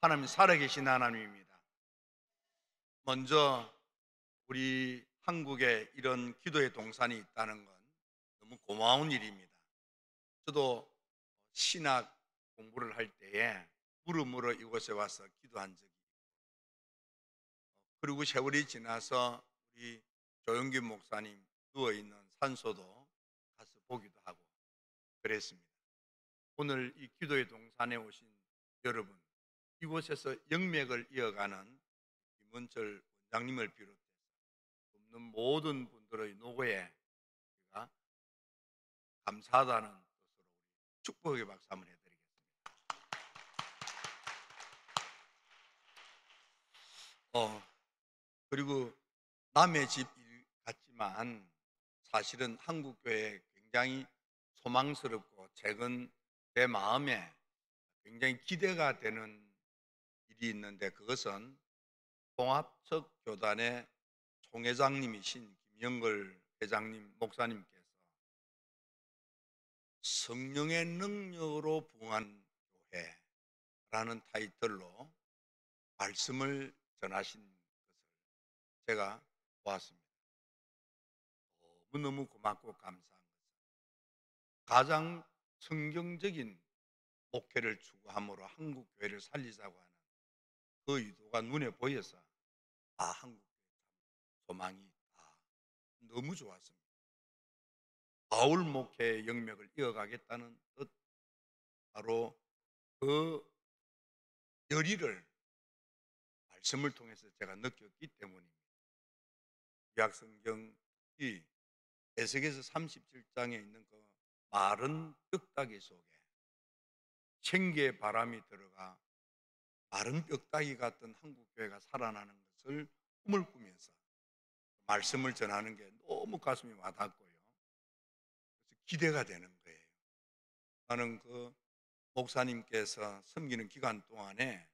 하나님 살아계신 하나님입니다. 먼저 우리 한국에 이런 기도의 동산이 있다는 건 너무 고마운 일입니다. 저도 신학 공부를 할 때에 물음으로 이곳에 와서 기도한 적이 있고, 그리고 세월이 지나서 우리 조영균 목사님 누워있는 산소도 가서 보기도 하고 그랬습니다. 오늘 이 기도의 동산에 오신 여러분, 이곳에서 영맥을 이어가는 김은철 원장님을 비롯해서 돕는 모든 분들의 노고에 제가 감사하다는 뜻으로 우리 축복의 박수 한번 해드리겠습니다. 그리고 남의 집 일 같지만 사실은 한국교회에 굉장히 소망스럽고 최근 내 마음에 굉장히 기대가 되는 일이 있는데, 그것은 통합적 교단의 총회장님이신 김영걸 회장님 목사님께서 성령의 능력으로 부흥한 교회라는 타이틀로 말씀을 전하신 것을 제가 보았습니다. 너무너무 고맙고 감사한 것은, 가장 성경적인 목회를 추구함으로 한국 교회를 살리자고 하는 그 의도가 눈에 보여서 한국 소망이 있다. 너무 좋았습니다. 바울 목회의 영역을 이어가겠다는 뜻, 바로 그 열의를 말씀을 통해서 제가 느꼈기 때문입니다. 구약성경 이 에스겔서 37장에 있는 그 마른 뼈다귀 속에 생기의 바람이 들어가 마른 뼈다귀 같은 한국교회가 살아나는 것을 꿈을 꾸면서 말씀을 전하는 게 너무 가슴이 와닿고요. 그래서 기대가 되는 거예요. 나는 그 목사님께서 섬기는 기간 동안에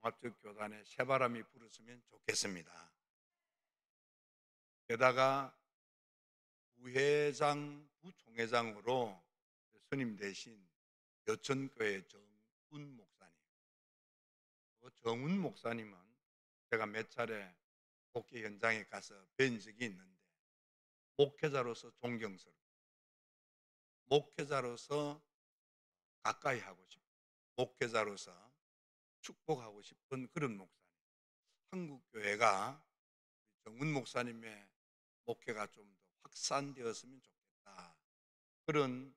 통합적 교단에 새바람이 불었으면 좋겠습니다. 게다가 부회장, 부총회장으로 스님 대신 여천교회 정운 목사님, 그 정운 목사님은 제가 몇 차례 목회 현장에 가서 뵌 적이 있는데, 목회자로서 존경스럽고 목회자로서 가까이 하고 싶고 목회자로서 축복하고 싶은 그런 목사님. 한국교회가 정운 목사님의 목회가 좀 더 확산되었으면 좋겠다, 그런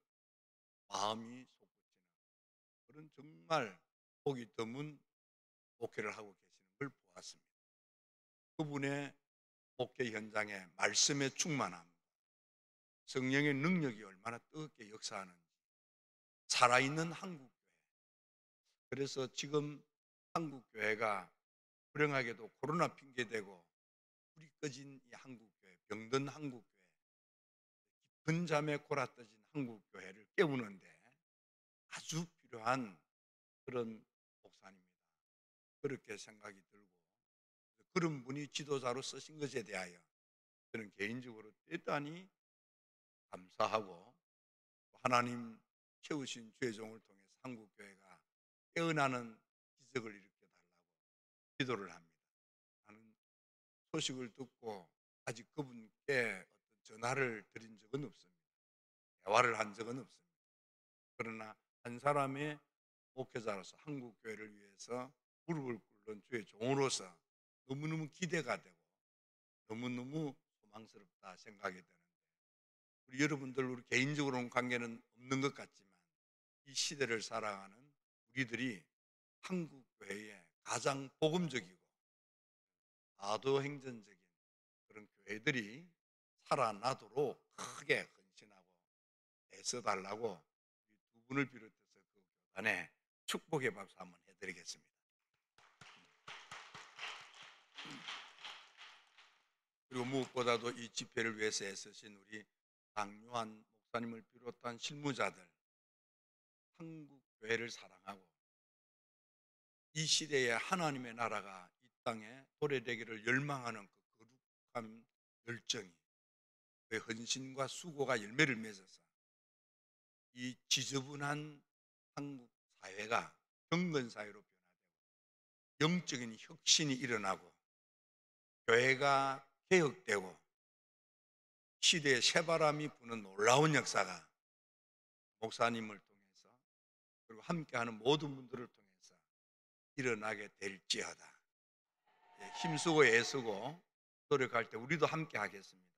마음이 솟구치는 그런 정말 보기 드문 목회를 하고 계시는 걸 보았습니다. 그분의 목회 현장에 말씀의 충만함, 성령의 능력이 얼마나 뜨겁게 역사하는지, 살아있는 한국교회. 그래서 지금 한국교회가 불행하게도 코로나 핑계대고 불이 꺼진 이 한국교회, 병든 한국교회, 깊은 잠에 골아떠진 한국교회를 깨우는데 아주 필요한 그런 목사입니다. 그렇게 생각이 들고, 그런 분이 지도자로 쓰신 것에 대하여 저는 개인적으로 대단히 감사하고, 하나님 채우신 주의 종을 통해서 한국교회가 깨어나는 기적을 일으켜달라고 기도를 합니다. 나는 소식을 듣고 아직 그분께 어떤 전화를 드린 적은 없습니다. 대화를 한 적은 없습니다. 그러나 한 사람의 목회자로서 한국교회를 위해서 무릎을 꿇는 주의 종으로서 너무너무 기대가 되고 너무너무 소망스럽다 생각이 되는데, 우리 여러분들, 우리 개인적으로는 관계는 없는 것 같지만 이 시대를 살아가는 우리들이 한국교회의 가장 복음적이고 사도행전적인 그런 교회들이 살아나도록 크게 헌신하고 애써달라고 두 분을 비롯해서 그 교단에 축복의 박수 한번 해드리겠습니다. 그리고 무엇보다도 이 집회를 위해서 애쓰신 우리 강요한 목사님을 비롯한 실무자들, 한국 교회를 사랑하고 이 시대에 하나님의 나라가 이 땅에 도래되기를 열망하는 그 거룩한 열정이, 그 헌신과 수고가 열매를 맺어서 이 지저분한 한국 사회가 경건 사회로 변화되고 영적인 혁신이 일어나고 교회가 개혁되고 시대의 새바람이 부는 놀라운 역사가 목사님을 통해서 그리고 함께하는 모든 분들을 통해서 일어나게 될지어다. 예, 힘쓰고 애쓰고 노력할 때 우리도 함께 하겠습니다.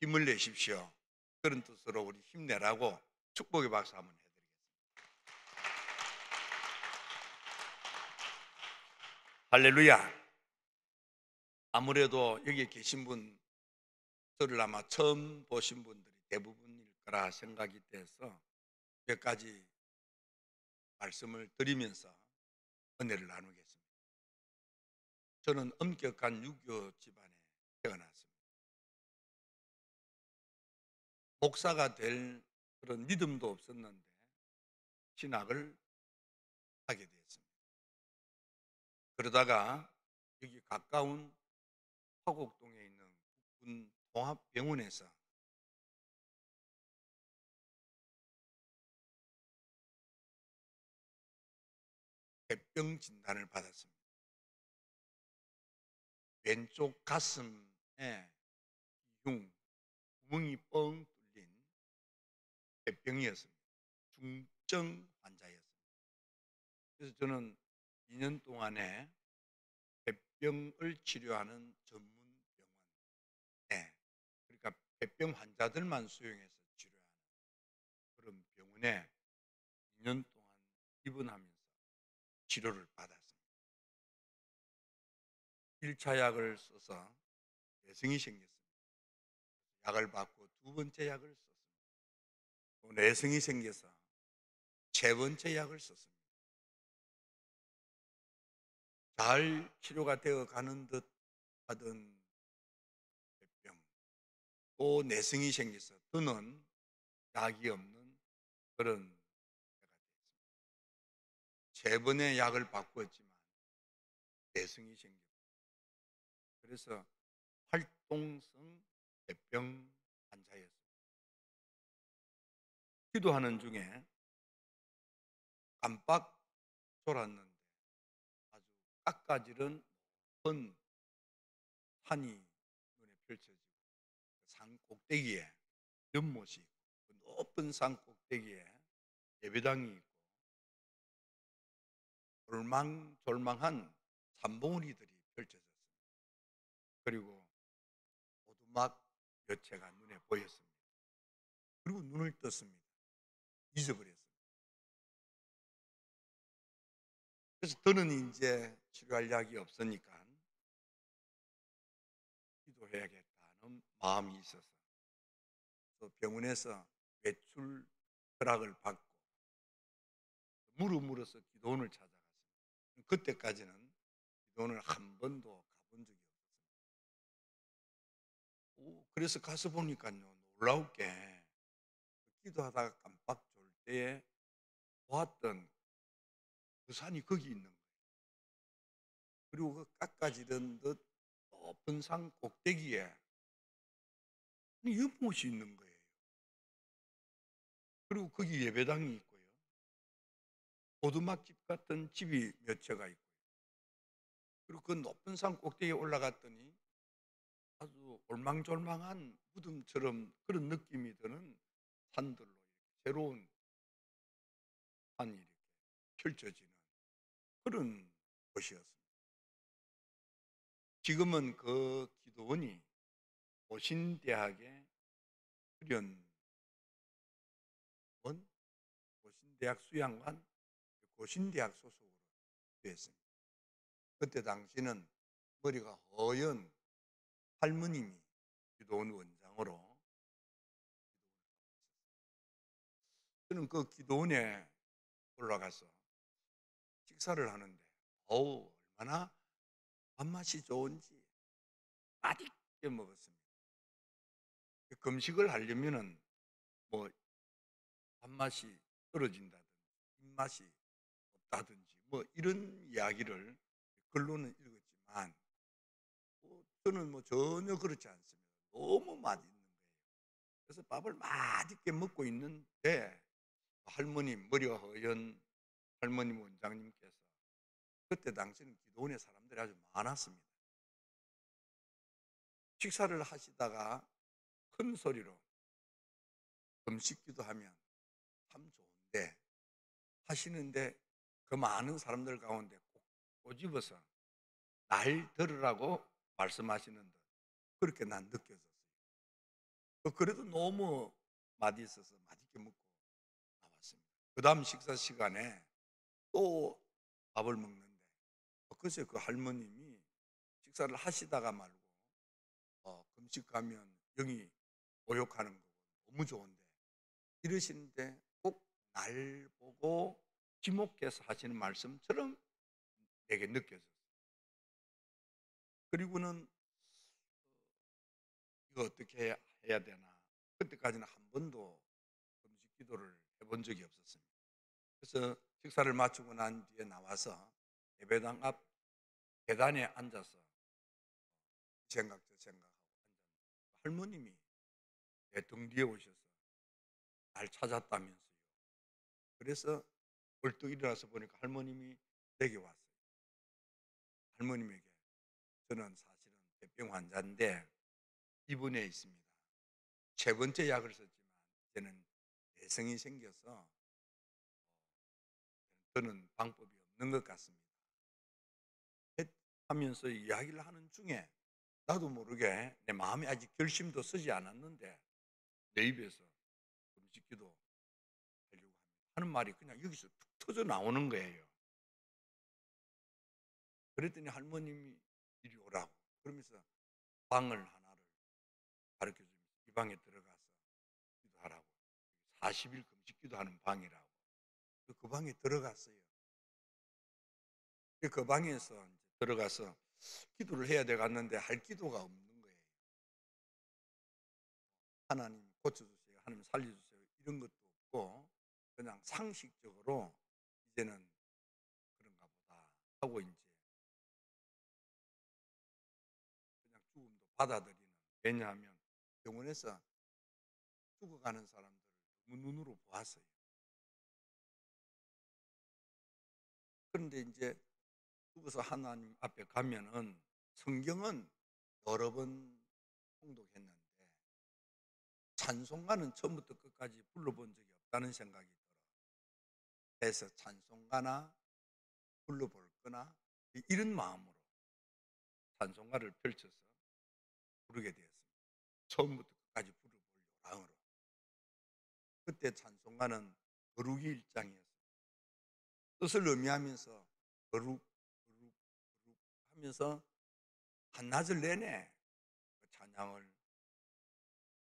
힘을 내십시오. 그런 뜻으로 우리 힘내라고 축복의 박수 한번 해드리겠습니다. 할렐루야. 아무래도 여기에 계신 분 저를 아마 처음 보신 분들이 대부분일 거라 생각이 돼서 몇 가지 말씀을 드리면서 은혜를 나누겠습니다. 저는 엄격한 유교 집안에 태어났습니다. 목사가 될 그런 믿음도 없었는데 신학을 하게 되었습니다. 그러다가 여기 가까운 화곡동에 있는 국군 종합병원에서 폐병 진단을 받았습니다. 왼쪽 가슴에 구멍이 뻥 뚫린 폐병이었습니다. 중증 환자였습니다. 그래서 저는 2년 동안에 폐병을 치료하는 전문 병원에, 그러니까 폐병 환자들만 수용해서 치료하는 그런 병원에 2년 동안 입원하면서 치료를 받았습니다. 1차 약을 써서 내성이 생겼습니다. 약을 받고 두 번째 약을 썼습니다. 또 내성이 생겨서 세 번째 약을 썼습니다. 잘 치료가 되어 가는 듯 하던 병, 또 내성이 생겨서 더는 약이 없는 그런 때가 됐습니다. 세 번의 약을 바꾸었지만 내성이 생겼고, 그래서 활동성 대병 환자였습니다. 기도하는 중에 깜빡 졸았는데 아주 깎아지른 큰 산이 눈에 펼쳐지고 산 꼭대기에 연못이 있고 그 높은 산 꼭대기에 예배당이 있고 졸망졸망한 산봉우리들이 펼쳐졌습니다. 그리고 오두막 몇 채가 눈에 보였습니다. 그리고 눈을 떴습니다. 잊어버렸습니다. 그래서 더는 이제 치료할 약이 없으니까 기도해야겠다는 마음이 있어서 또 병원에서 외출 허락을 받고 물어물어서 기도원을 찾아갔습니다. 그때까지는 기도원을 한 번도 가본 적이 없었습니다. 그래서 가서 보니까요, 놀라우게 기도하다가 깜빡 졸 때에 보았던 그 산이 거기 있는 거예요. 그리고 그 깎아지던 듯 높은 산 꼭대기에 연못이 있는 거예요. 그리고 거기 예배당이 있고요. 오두막집 같은 집이 몇 채가 있고요. 그리고 그 높은 산 꼭대기에 올라갔더니 아주 올망졸망한 무덤처럼 그런 느낌이 드는 산들로 새로운 산이 이렇게 펼쳐지는 그런 곳이었습니다. 지금은 그 기도원이 고신대학의 수련원, 고신대학 수양관, 고신대학 소속으로 되었습니다. 그때 당시는 머리가 허연 할머님이 기도원 원장으로 저는 그 기도원에 올라가서 식사를 하는데 얼마나 밥맛이 좋은지 맛있게 먹었습니다. 금식을 하려면은 뭐 밥맛이 떨어진다든지 입맛이 없다든지 뭐 이런 이야기를 글로는 읽었지만 저는 뭐 전혀 그렇지 않습니다. 너무 맛있는 거예요. 그래서 밥을 맛있게 먹고 있는데 할머님, 머리가 허연 할머님 원장님께서 그때 당시는 기도원에 사람들이 아주 많았습니다. 식사를 하시다가 큰 소리로 금식 기도하면 참 좋은데 하시는데 그 많은 사람들 가운데 꼭 꼬집어서 날 들으라고 말씀하시는 듯 그렇게 난 느껴졌어요. 그래도 너무 맛있어서 맛있게 먹고 나왔습니다. 그 다음 식사 시간에 또 밥을 먹는데 글쎄 그 할머님이 식사를 하시다가 말고 금식 가면 영이 모욕하는 거고 너무 좋은데 이러시는데 꼭 날 보고 지목해서 하시는 말씀처럼 내게 느껴졌어요. 그리고는 이거 어떻게 해야 되나 그때까지는 한 번도 금식 기도를 해본 적이 없었습니다. 그래서 식사를 마치고 난 뒤에 나와서 예배당 앞 계단에 앉아서 이 생각 저 생각하고 앉았는데 할머님이 내 등 뒤에 오셔서 날 찾았다면서요. 그래서 벌떡 일어나서 보니까 할머님이 내게 왔어요. 할머님에게 저는 사실은 대병 환자인데 입원해 있습니다. 세 번째 약을 썼지만 이제는 내성이 생겨서 저는 방법이 없는 것 같습니다. 하면서 이야기를 하는 중에 나도 모르게 내 마음에 아직 결심도 서지 않았는데 내 입에서 금식 기도 하려고 하는 말이 그냥 여기서 툭 터져 나오는 거예요. 그랬더니 할머님이 이리 오라고 그러면서 방을 하나를 가르쳐 주면서 이 방에 들어가서 기도하라고 40일 금식 기도하는 방이라고 그 방에 들어갔어요. 그 방에서 이제 들어가서 기도를 해야 돼 갔는데 할 기도가 없는 거예요. 하나님 고쳐주세요, 하나님 살려주세요 이런 것도 없고 그냥 상식적으로 이제는 그런가 보다 하고 이제 그냥 죽음도 받아들이는 왜냐하면 병원에서 죽어가는 사람들을 너무 눈으로 보았어요. 그런데 이제 죽어서 하나님 앞에 가면은 성경은 여러 번 통독했는데 찬송가는 처음부터 끝까지 불러본 적이 없다는 생각이 들어요. 그래서 찬송가나 불러볼 거나 이런 마음으로 찬송가를 펼쳐서 부르게 되었습니다. 처음부터 끝까지 불러볼 요랑으로. 그때 찬송가는 거룩이 일장이었어요. 뜻을 의미하면서 거룩 거룩 거룩 하면서 한낮을 내내 그 찬양을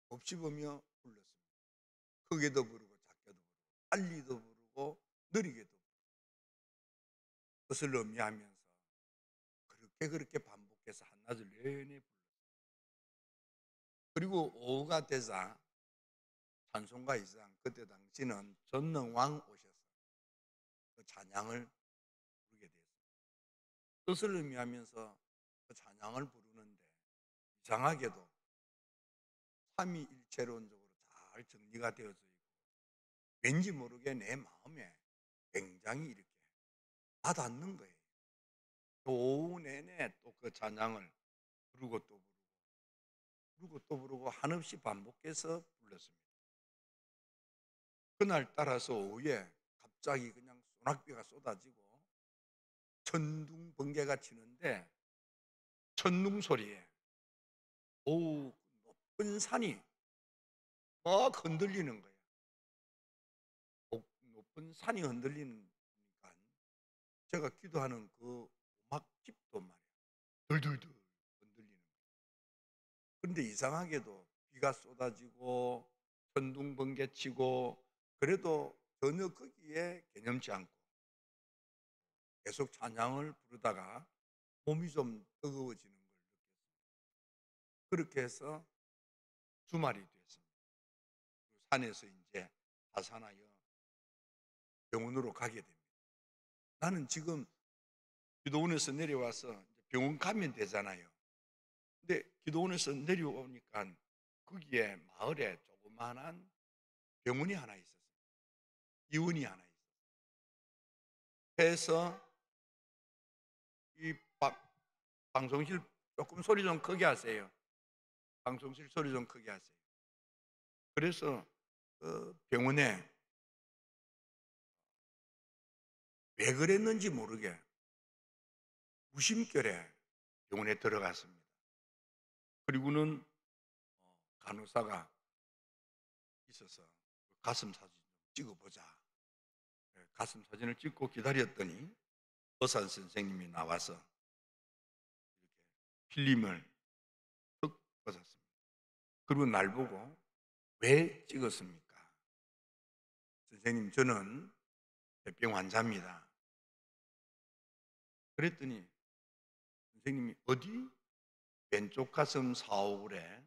곱씹으며 불렀습니다. 크게도 부르고 작게도 부르고 빨리도 부르고 느리게도 부르고 뜻을 의미하면서 그렇게 반복해서 한낮을 내내 불렀습니다. 그리고 오후가 되자 찬송가 이상 그때 당시는 전능왕 오셔서 그 찬양을 부르게 되었습니다. 뜻을 의미하면서 그 찬양을 부르는데 이상하게도 삼위일체론적으로 잘 정리가 되어져 있고 왠지 모르게 내 마음에 굉장히 이렇게 와닿는 거예요. 또 오후 내내 또 그 찬양을 부르고 또 부르고 부르고 또 부르고 한없이 반복해서 불렀습니다. 그날 따라서 오후에 갑자기 그냥 소낙비가 쏟아지고 천둥 번개가 치는데 천둥 소리에 오후 높은 산이 막 흔들리는 거예요. 높은 산이 흔들리니까 제가 기도하는 그 음악집도 말이야 들들들 흔들리는 거예요. 그런데 이상하게도 비가 쏟아지고 천둥 번개 치고 그래도 전혀 거기에 개념치 않고 계속 찬양을 부르다가 몸이 좀 뜨거워지는 걸 느꼈어요. 그렇게 해서 주말이 됐습니다. 그 산에서 이제 하산하여 병원으로 가게 됩니다. 나는 지금 기도원에서 내려와서 병원 가면 되잖아요. 근데 기도원에서 내려오니까 거기에 마을에 조그만한 병원이 하나 있었어요. 이원이 하나 있었어요. 해서 이 방송실 조금 소리 좀 크게 하세요. 방송실 소리 좀 크게 하세요. 그래서 병원에 왜 그랬는지 모르게 무심결에 병원에 들어갔습니다. 그리고는 간호사가 있어서 가슴 사진 좀 찍어보자. 가슴 사진을 찍고 기다렸더니 의사 선생님이 나와서 이렇게 필름을 툭 꽂았습니다. 그리고 날 보고 왜 찍었습니까? 선생님, 저는 대병 환자입니다. 그랬더니 선생님이 어디? 왼쪽 가슴 사오굴에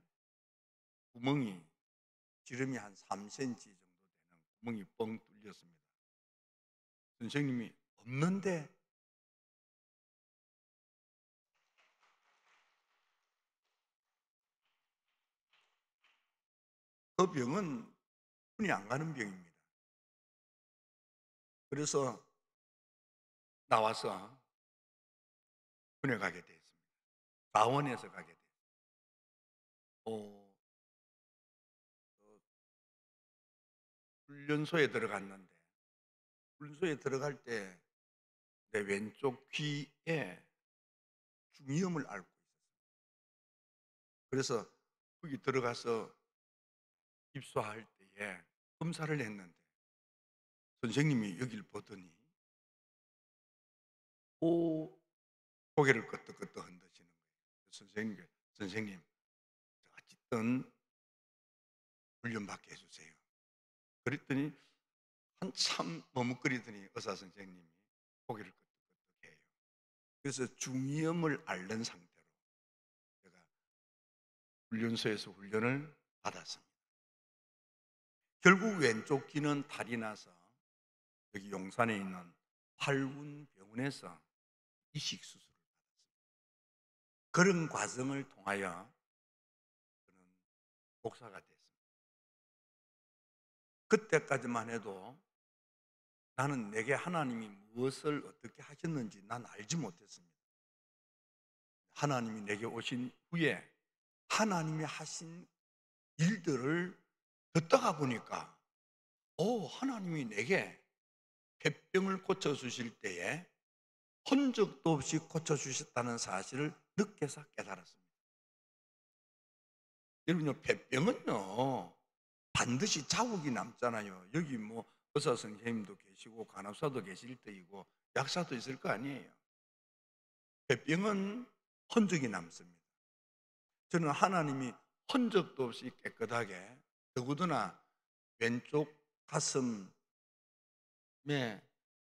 구멍이, 지름이 한 3cm 정도 되는 구멍이 뻥 뚫렸습니다. 선생님이 없는데, 그 병은 손이 안 가는 병입니다. 그래서 나와서 군에 가게 됐습니다. 가원에서 가게 됐습니다. 어, 훈련소에 들어갔는데, 훈련소에 들어갈 때 내 왼쪽 귀에 중이염을 앓고 있었어요. 그래서 거기 들어가서 입소할 때에 검사를 했는데 선생님이 여길 보더니 오, 고개를 끄덕끄덕 흔드시는 거예요. 선생님, 어쨌든 훈련받게 해주세요. 그랬더니 한참 머뭇거리더니 의사 선생님이 고개를 끄덕끄덕해요. 그래서 중이염을 앓는 상태로 제가 훈련소에서 훈련을 받았습니다. 결국 왼쪽 귀는 탈이 나서 여기 용산에 있는 팔군병원에서 이식 수술을 받았습니다. 그런 과정을 통하여 저는 목사가 됐습니다. 그때까지만 해도 나는 내게 하나님이 무엇을 어떻게 하셨는지 난 알지 못했습니다. 하나님이 내게 오신 후에 하나님이 하신 일들을 듣다가 보니까 하나님이 내게 폐병을 고쳐주실 때에 흔적도 없이 고쳐주셨다는 사실을 늦게서 깨달았습니다. 여러분요, 폐병은요 반드시 자국이 남잖아요. 여기 뭐 의사 선생님도 계시고 간호사도 계실 때이고 약사도 있을 거 아니에요. 폐병은 흔적이 남습니다. 저는 하나님이 흔적도 없이 깨끗하게, 더구나 왼쪽 가슴에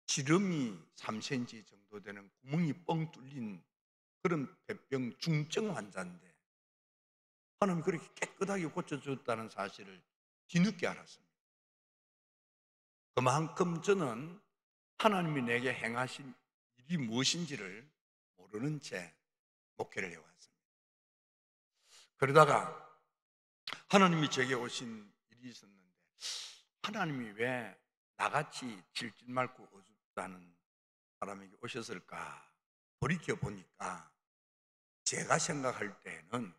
지름이 3cm 정도 되는 구멍이 뻥 뚫린 그런 폐병 중증 환자인데 하나님이 그렇게 깨끗하게 고쳐줬다는 사실을 뒤늦게 알았습니다. 그만큼 저는 하나님이 내게 행하신 일이 무엇인지를 모르는 채 목회를 해왔습니다. 그러다가 하나님이 제게 오신 일이 있었는데 하나님이 왜 나같이 질질 맑고 어줍다는 사람에게 오셨을까 돌이켜 보니까 제가 생각할 때는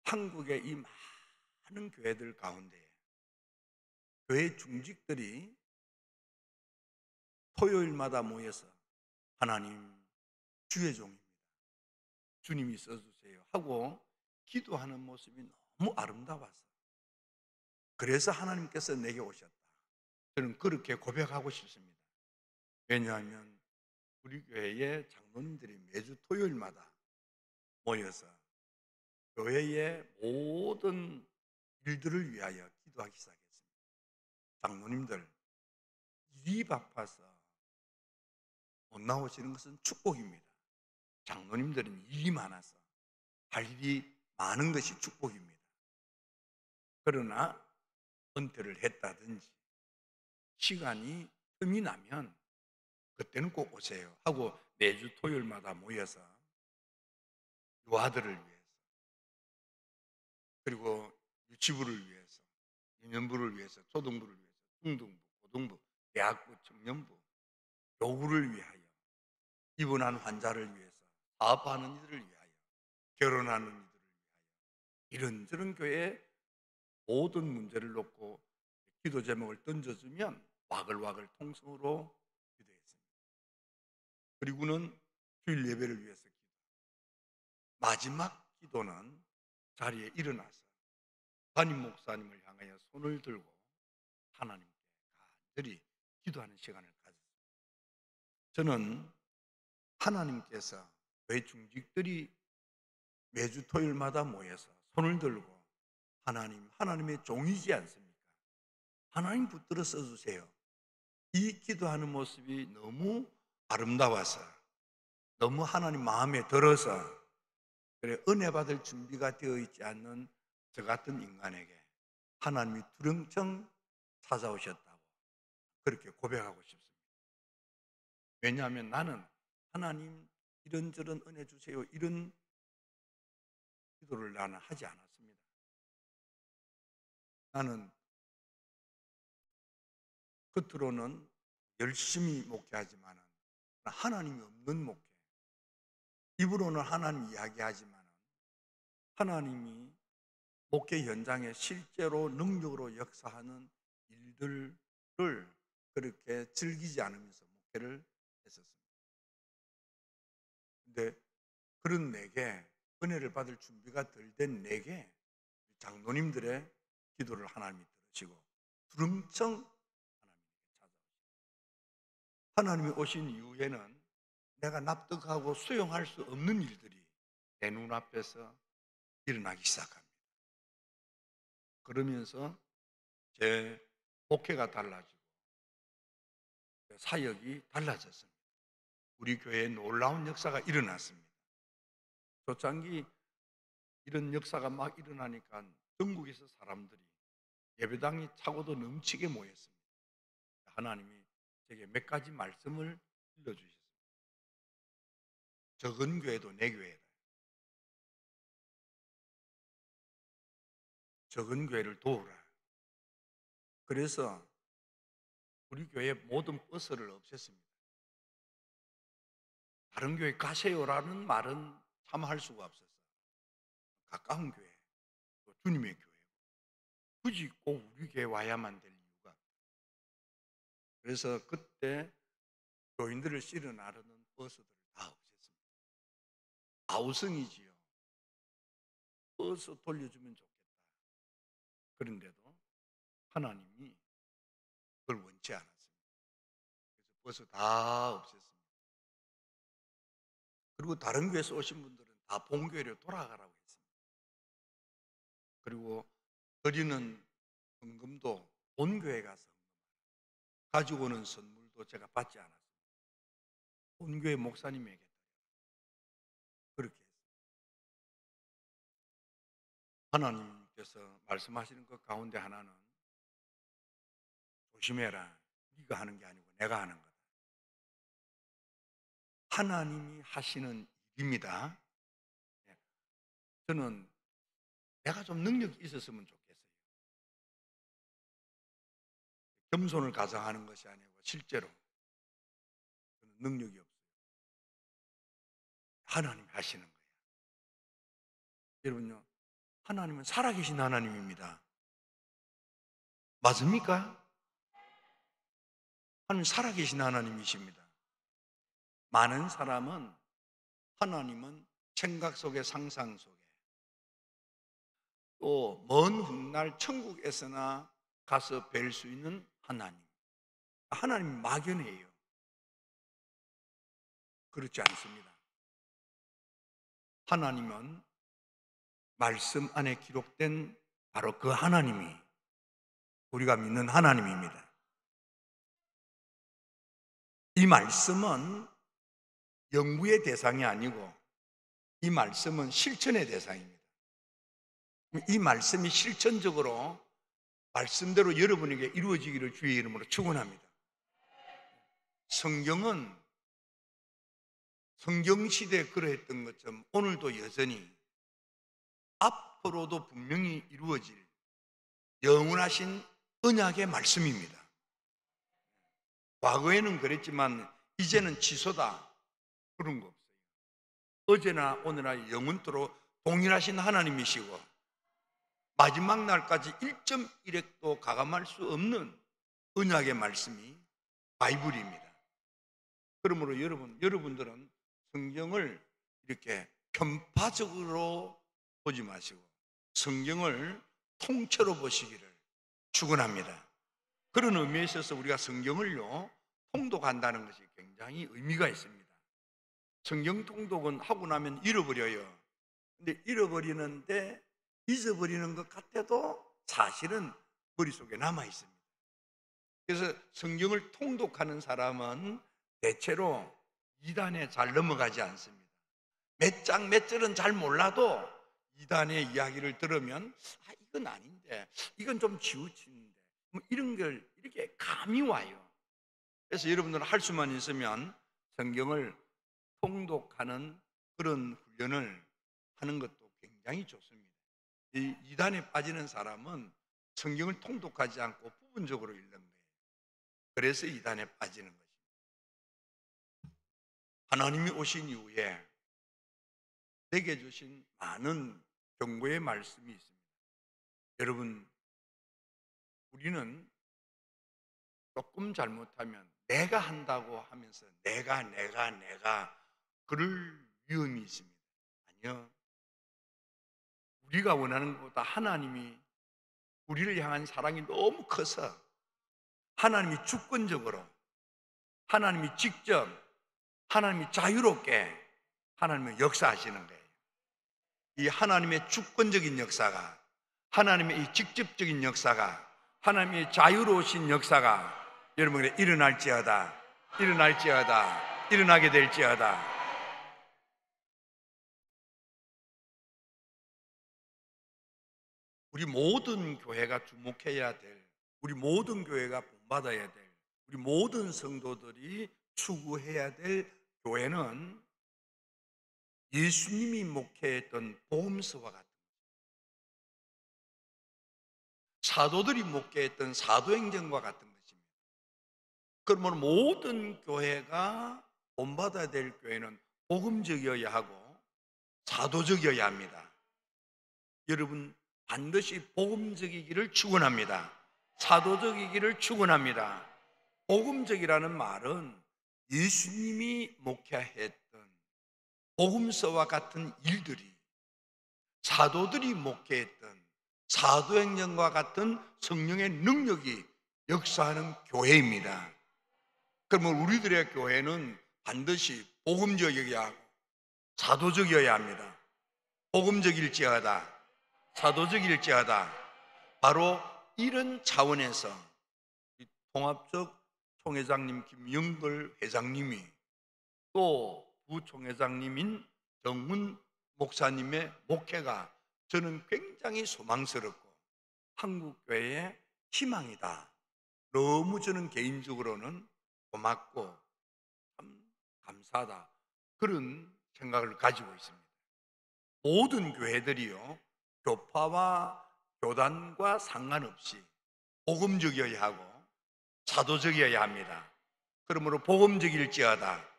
한국의 이 많은 교회들 가운데 교회 중직들이 토요일마다 모여서 하나님, 주의 종입니다, 주님이 써주세요 하고 기도하는 모습이 너무 아름다워서 그래서 하나님께서 내게 오셨다. 저는 그렇게 고백하고 싶습니다. 왜냐하면 우리 교회의 장로님들이 매주 토요일마다 모여서 교회의 모든 일들을 위하여 기도하기 시작했습니다. 장로님들 일이 바빠서 못 나오시는 것은 축복입니다. 장로님들은 일이 많아서 할 일이 많은 것이 축복입니다. 그러나 은퇴를 했다든지 시간이 틈이 나면 그때는 꼭 오세요 하고 매주 토요일마다 모여서 유아들을 위해서, 그리고 유치부를 위해서, 유년부를 위해서, 초등부를 위해서, 중등부, 고등부, 대학부, 청년부, 요구를 위하여 입원한 환자를 위해서, 사업하는 이들을 위하여, 결혼하는 이들을 위하여, 이런저런 교회의 모든 문제를 놓고 기도 제목을 던져주면 와글와글 통성으로 기도했습니다. 그리고는 주일 예배를 위해서 기도. 마지막 기도는 자리에 일어나서 담임 목사님을 향하여 손을 들고 하나님께 간절히 기도하는 시간을 가졌습니다. 저는 하나님께서 왜 중직들이 매주 토요일마다 모여서 손을 들고 하나님의 종이지 않습니까? 하나님 붙들어 써주세요. 이 기도하는 모습이 너무 아름다워서, 너무 하나님 마음에 들어서, 그래 은혜 받을 준비가 되어 있지 않는 저 같은 인간에게 하나님이 두렁청 찾아오셨다고 그렇게 고백하고 싶습니다. 왜냐하면 나는 하나님 이런저런 은혜 주세요 이런 기도를 나는 하지 않았습니다. 나는 겉으로는 열심히 목회하지만 하나님이 없는 목회, 입으로는 하나님 이야기하지만 하나님이 목회 현장에 실제로 능력으로 역사하는 일들을 그렇게 즐기지 않으면서 목회를 했었습니다. 근데 그런 내게, 은혜를 받을 준비가 덜 된 내게 장로님들의 기도를 하나님이 들으시고 두rum청 하나님께 찾아오시고, 하나님이 오신 이후에는 내가 납득하고 수용할 수 없는 일들이 내 눈앞에서 일어나기 시작합니다. 그러면서 제 목회가 달라지고 사역이 달라졌습니다. 우리 교회에 놀라운 역사가 일어났습니다. 초창기 이런 역사가 막 일어나니까 전국에서 사람들이 예배당이 차고도 넘치게 모였습니다. 하나님이 제게 몇 가지 말씀을 들려주셨습니다. 적은 교회도 내 교회다. 적은 교회를 도우라. 그래서 우리 교회 모든 버스를 없앴습니다. 다른 교회 가세요라는 말은 참 할 수가 없었어요. 가까운 교회, 또 주님의 교회, 굳이 꼭 우리 교회 와야만 될 이유가 없다. 그래서 그때 교인들을 실어 나르는 버스들을 다 없앴습니다. 아우성이지요. 버스 돌려주면 좋겠다. 그런데도 하나님이 그걸 원치 않았습니다. 그래서 버스 다 없앴습니다. 그리고 다른 교회에서 오신 분들은 다 본교회로 돌아가라고 했습니다. 그리고 드리는 헌금도 본교회 가서 가지고 오는 선물도 제가 받지 않았습니다. 본교회 목사님에게 그렇게 했습니다. 하나님께서 말씀하시는 것 가운데 하나는 조심해라. 네가 하는 게 아니고 내가 하는 거다. 하나님이 하시는 일입니다. 저는 내가 좀 능력이 있었으면 좋겠어요. 겸손을 가장하는 것이 아니고 실제로 저는 능력이 없어요. 하나님이 하시는 거예요. 여러분요, 하나님은 살아계신 하나님입니다. 맞습니까? 하나님 살아계신 하나님이십니다. 많은 사람은 하나님은 생각 속에, 상상 속에, 또 먼 훗날 천국에서나 가서 뵐 수 있는 하나님, 하나님이 막연해요. 그렇지 않습니다. 하나님은 말씀 안에 기록된 바로 그 하나님이 우리가 믿는 하나님입니다. 이 말씀은 연구의 대상이 아니고 이 말씀은 실천의 대상입니다. 이 말씀이 실천적으로 말씀대로 여러분에게 이루어지기를 주의 이름으로 축원합니다. 성경은 성경시대에 그러했던 것처럼 오늘도 여전히 앞으로도 분명히 이루어질 영원하신 언약의 말씀입니다. 과거에는 그랬지만 이제는 취소다. 그런 거 없어요. 어제나 오늘나 영원토록 동일하신 하나님이시고 마지막 날까지 1.1핵도 가감할 수 없는 언약의 말씀이 바이블입니다. 그러므로 여러분들은 성경을 이렇게 편파적으로 보지 마시고 성경을 통째로 보시기를 축원합니다. 그런 의미에 있어서 우리가 성경을요 통독한다는 것이 굉장히 의미가 있습니다. 성경 통독은 하고 나면 잃어버려요. 근데 잃어버리는데 잊어버리는 것 같아도 사실은 머릿속에 남아 있습니다. 그래서 성경을 통독하는 사람은 대체로 이단에 잘 넘어가지 않습니다. 몇 장 몇 절은 잘 몰라도 이단의 이야기를 들으면 이건 아닌데, 이건 좀 지우치는데, 뭐 이런 걸 이렇게 감이 와요. 그래서 여러분들은 할 수만 있으면 성경을 통독하는 그런 훈련을 하는 것도 굉장히 좋습니다. 이 이단에 빠지는 사람은 성경을 통독하지 않고 부분적으로 읽는 거예요. 그래서 이단에 빠지는 것입니다. 하나님이 오신 이후에 내게 주신 많은 경고의 말씀이 있습니다. 여러분, 우리는 조금 잘못하면 내가 한다고 하면서 내가 그럴 위험이 있습니다. 아니요, 우리가 원하는 것보다 하나님이 우리를 향한 사랑이 너무 커서 하나님이 주권적으로, 하나님이 직접, 하나님이 자유롭게 하나님은 역사하시는 거예요. 이 하나님의 주권적인 역사가, 하나님의 이 직접적인 역사가, 하나님의 자유로우신 역사가 여러분에게 일어날지어다, 일어나게 될지어다. 우리 모든 교회가 주목해야 될, 우리 모든 교회가 본받아야 될, 우리 모든 성도들이 추구해야 될 교회는 예수님이 목회했던 복음서와 같은, 사도들이 목회했던 사도행전과 같은 것입니다. 그러면 모든 교회가 본받아야 될 교회는 복음적이어야 하고 사도적이어야 합니다. 여러분, 반드시 복음적이기를 축원합니다. 사도적이기를 축원합니다. 복음적이라는 말은 예수님이 목회했던 복음서와 같은 일들이, 사도들이 목회했던 사도행전과 같은 성령의 능력이 역사하는 교회입니다. 그러면 우리들의 교회는 반드시 복음적이어야 하고 사도적이어야 합니다. 복음적일지어다, 사도적일지어다. 바로 이런 차원에서 통합적 총회장님 김영걸 회장님이 또 부총회장님인 정문 목사님의 목회가 저는 굉장히 소망스럽고 한국교회의 희망이다. 너무 저는 개인적으로는 고맙고 참 감사하다, 그런 생각을 가지고 있습니다. 모든 교회들이요 교파와 교단과 상관없이 복음적이어야 하고 사도적이어야 합니다. 그러므로 복음적일지어다,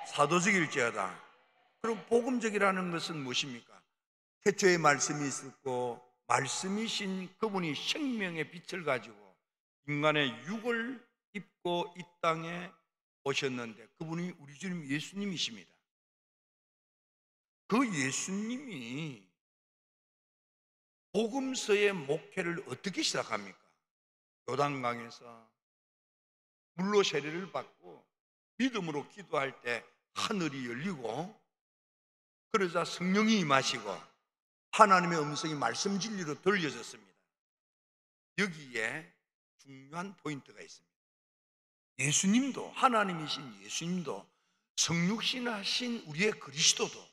사도적일지어다. 그럼 복음적이라는 것은 무엇입니까? 태초에 말씀이 있었고 말씀이신 그분이 생명의 빛을 가지고 인간의 육을 입고 이 땅에 오셨는데 그분이 우리 주님 예수님이십니다. 그 예수님이 복음서의 목회를 어떻게 시작합니까? 요단강에서 물로 세례를 받고 믿음으로 기도할 때 하늘이 열리고 그러자 성령이 임하시고 하나님의 음성이 말씀 진리로 들려졌습니다. 여기에 중요한 포인트가 있습니다. 예수님도, 하나님이신 예수님도, 성육신하신 우리의 그리스도도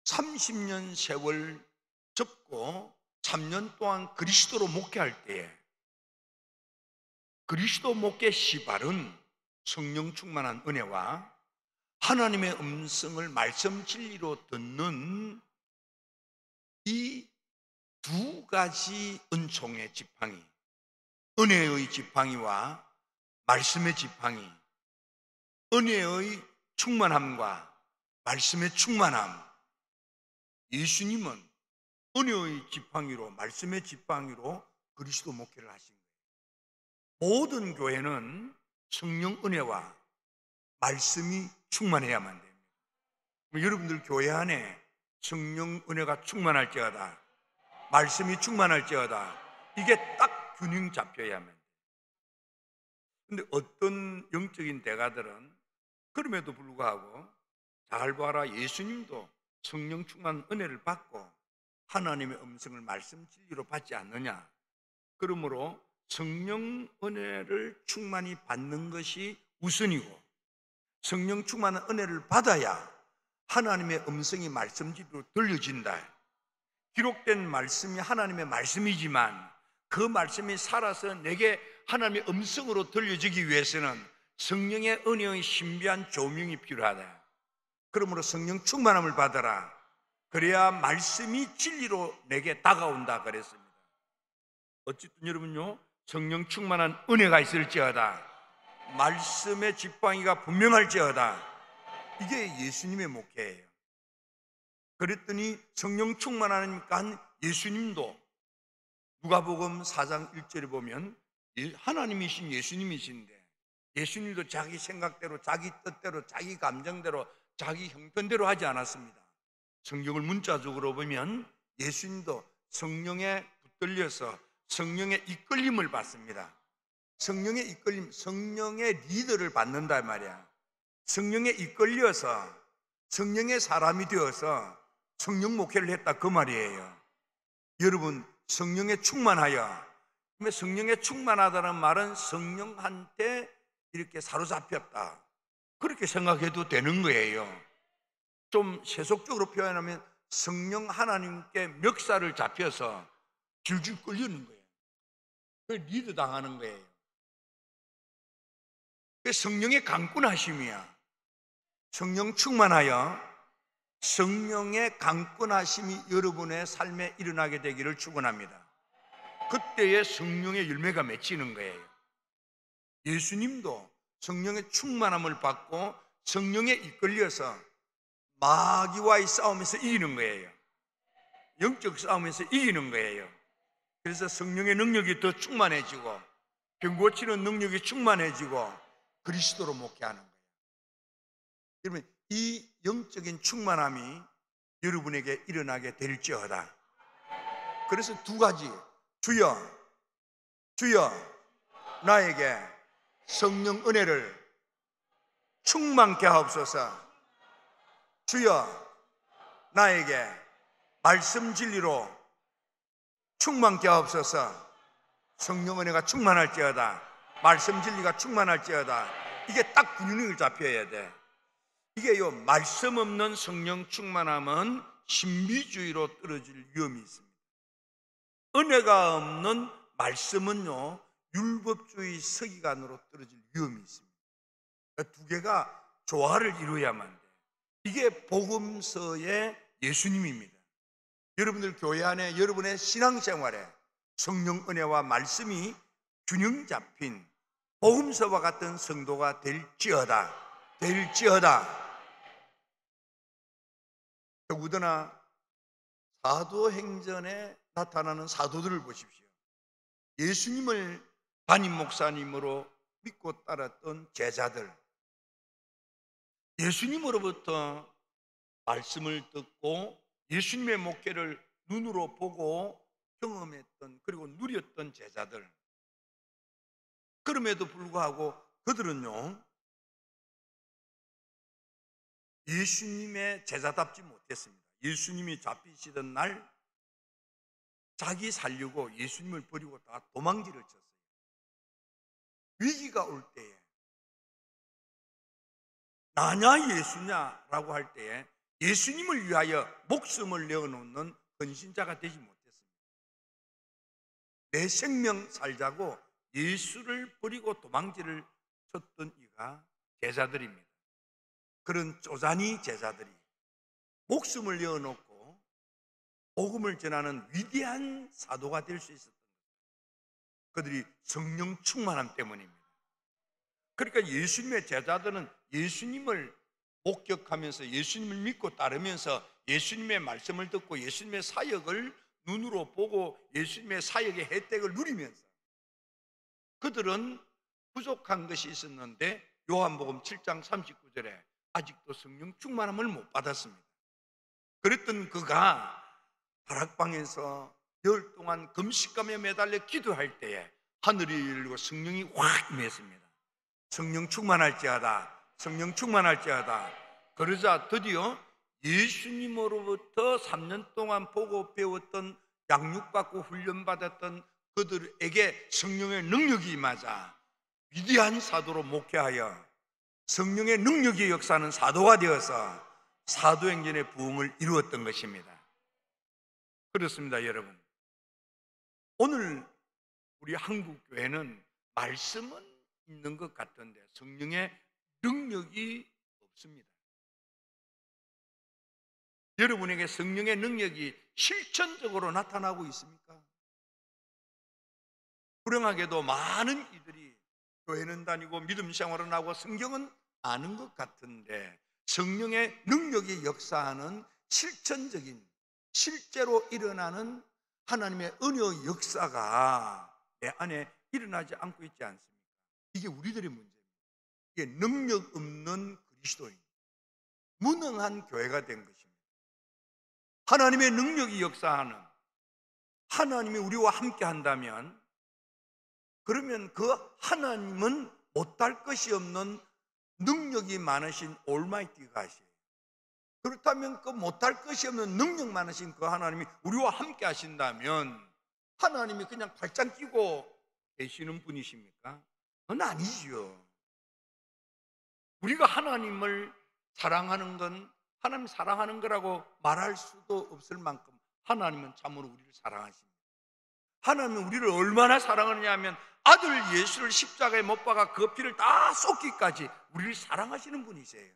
30년 세월 접고 3년 동안 그리스도로 목회할 때에 그리스도 목회 시발은 성령 충만한 은혜와 하나님의 음성을 말씀 진리로 듣는 이 두 가지 은총의 지팡이, 은혜의 지팡이와 말씀의 지팡이, 은혜의 충만함과 말씀의 충만함. 예수님은 은혜의 지팡이로, 말씀의 지팡이로 그리스도 목회를 하신 거예요. 모든 교회는 성령 은혜와 말씀이 충만해야만 됩니다. 여러분들 교회 안에 성령 은혜가 충만할지어다, 말씀이 충만할지어다, 이게 딱 균형 잡혀야만 돼요. 근데 어떤 영적인 대가들은 그럼에도 불구하고 잘 봐라, 예수님도 성령 충만 은혜를 받고 하나님의 음성을 말씀 진리로 받지 않느냐. 그러므로 성령 은혜를 충만히 받는 것이 우선이고, 성령 충만한 은혜를 받아야 하나님의 음성이 말씀 진리로 들려진다. 기록된 말씀이 하나님의 말씀이지만 그 말씀이 살아서 내게 하나님의 음성으로 들려지기 위해서는 성령의 은혜의 신비한 조명이 필요하다. 그러므로 성령 충만함을 받아라. 그래야 말씀이 진리로 내게 다가온다 그랬습니다. 어쨌든 여러분요, 성령 충만한 은혜가 있을지어다, 말씀의 지팡이가 분명할지어다, 이게 예수님의 목회예요. 그랬더니 성령 충만하니까 예수님도 누가복음 4장 1절에 보면 하나님이신 예수님이신데 예수님도 자기 생각대로, 자기 뜻대로, 자기 감정대로, 자기 형편대로 하지 않았습니다. 성경을 문자적으로 보면 예수님도 성령에 붙들려서 성령의 이끌림을 받습니다. 성령의 이끌림, 성령의 리더를 받는다 말이야. 성령에 이끌려서 성령의 사람이 되어서 성령 목회를 했다 그 말이에요. 여러분, 성령에 충만하여, 성령에 충만하다는 말은 성령한테 이렇게 사로잡혔다, 그렇게 생각해도 되는 거예요. 좀 세속적으로 표현하면 성령 하나님께 멱살을 잡혀서 줄줄 끌리는 거예요. 그 리드 당하는 거예요. 그 성령의 강권하심이야. 성령 충만하여 성령의 강권하심이 여러분의 삶에 일어나게 되기를 축원합니다. 그때의 성령의 열매가 맺히는 거예요. 예수님도 성령의 충만함을 받고 성령에 이끌려서 마귀와의 싸움에서 이기는 거예요. 영적 싸움에서 이기는 거예요. 그래서 성령의 능력이 더 충만해지고 병 고치는 능력이 충만해지고 그리스도로 목회하는 거예요. 여러분, 이 영적인 충만함이 여러분에게 일어나게 될지어다. 그래서 두 가지, 주여 나에게 성령 은혜를 충만케 하옵소서. 주여 나에게 말씀 진리로 충만케 하옵소서. 성령 은혜가 충만할지어다, 말씀 진리가 충만할지어다. 이게 딱 균형을 잡혀야 돼. 이게요, 말씀 없는 성령 충만함은 신비주의로 떨어질 위험이 있습니다. 은혜가 없는 말씀은요, 율법주의 서기관으로 떨어질 위험이 있습니다. 두 개가 조화를 이루어야만 돼. 이게 복음서의 예수님입니다. 여러분들 교회 안에, 여러분의 신앙생활에 성령 은혜와 말씀이 균형 잡힌 복음서와 같은 성도가 될지어다. 더구나 사도행전에 나타나는 사도들을 보십시오. 예수님을 담임 목사님으로 믿고 따랐던 제자들, 예수님으로부터 말씀을 듣고 예수님의 목회를 눈으로 보고 경험했던, 그리고 누렸던 제자들, 그럼에도 불구하고 그들은요, 예수님의 제자답지 못했습니다. 예수님이 잡히시던 날 자기 살려고 예수님을 버리고 다 도망질을 쳤어요. 위기가 올 때에 나냐 예수냐라고 할 때에 예수님을 위하여 목숨을 내어놓는 헌신자가 되지 못했습니다. 내 생명 살자고 예수를 버리고 도망질을 쳤던 이가 제자들입니다. 그런 쪼잔이 제자들이 목숨을 내어놓고 복음을 전하는 위대한 사도가 될 수 있었던 것, 그들이 성령 충만함 때문입니다. 그러니까 예수님의 제자들은 예수님을 목격하면서 예수님을 믿고 따르면서 예수님의 말씀을 듣고 예수님의 사역을 눈으로 보고 예수님의 사역의 혜택을 누리면서 그들은 부족한 것이 있었는데 요한복음 7장 39절에 아직도 성령 충만함을 못 받았습니다. 그랬던 그가 다락방에서 열 동안 금식감에 매달려 기도할 때에 하늘이 열리고 성령이 확 임했습니다. 성령 충만할지어다, 성령 충만할지어다. 그러자 드디어 예수님으로부터 3년 동안 보고 배웠던 양육받고 훈련받았던 그들에게 성령의 능력이 임하자 위대한 사도로 목회하여 성령의 능력이 역사하는 사도가 되어서 사도행전의 부흥을 이루었던 것입니다. 그렇습니다, 여러분. 오늘 우리 한국교회는 말씀은 있는 것 같은데 성령의 능력이 없습니다. 여러분에게 성령의 능력이 실천적으로 나타나고 있습니까? 불행하게도 많은 이들이 교회는 다니고 믿음 생활은 하고 성경은 아는 것 같은데 성령의 능력이 역사하는 실천적인 실제로 일어나는 하나님의 은혜의 역사가 내 안에 일어나지 않고 있지 않습니까? 이게 우리들의 문제입니다. 이게 능력 없는 그리스도인, 무능한 교회가 된 것입니다. 하나님의 능력이 역사하는, 하나님이 우리와 함께 한다면 그러면 그 하나님은 못할 것이 없는 능력이 많으신 올마이티 가시에요. 그렇다면 그 못할 것이 없는 능력 많으신 그 하나님이 우리와 함께 하신다면 하나님이 그냥 발짱 끼고 계시는 분이십니까? 그건 아니지요. 우리가 하나님을 사랑하는 건 하나님 사랑하는 거라고 말할 수도 없을 만큼 하나님은 참으로 우리를 사랑하십니다. 하나님은 우리를 얼마나 사랑하느냐 하면 아들 예수를 십자가에 못 박아 그 피를 다 쏟기까지 우리를 사랑하시는 분이세요.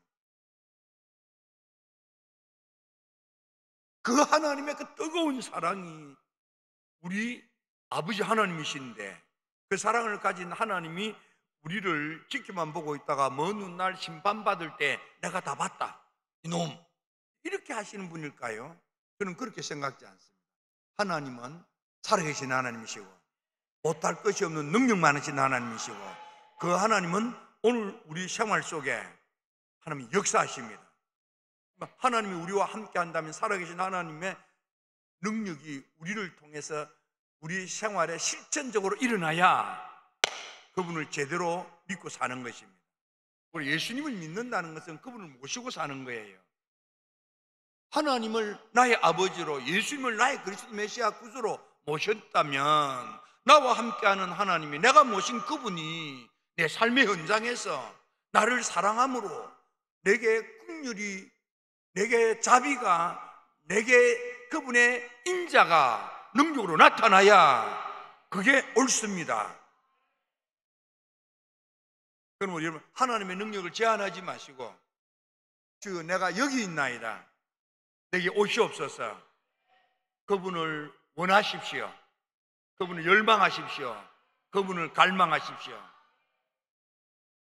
그 하나님의 그 뜨거운 사랑이 우리 아버지 하나님이신데 그 사랑을 가진 하나님이 우리를 지켜만 보고 있다가 먼 훗날 심판받을 때 내가 다 봤다, 이놈, 이렇게 하시는 분일까요? 저는 그렇게 생각지 않습니다. 하나님은 살아계신 하나님이시고 못할 것이 없는 능력 많으신 하나님이시고 그 하나님은 오늘 우리 생활 속에 하나님이 역사하십니다. 하나님이 우리와 함께 한다면 살아계신 하나님의 능력이 우리를 통해서 우리 생활에 실천적으로 일어나야 그분을 제대로 믿고 사는 것입니다. 우리 예수님을 믿는다는 것은 그분을 모시고 사는 거예요. 하나님을 나의 아버지로, 예수님을 나의 그리스도 메시아 구주로 모셨다면 나와 함께하는 하나님이, 내가 모신 그분이 내 삶의 현장에서 나를 사랑함으로 내게 긍휼이, 내게 자비가, 내게 그분의 인자가 능력으로 나타나야 그게 옳습니다. 그럼 여러분, 하나님의 능력을 제한하지 마시고 주여 내가 여기 있나이다, 내게 오시옵소서, 그분을 원하십시오, 그분을 열망하십시오, 그분을 갈망하십시오.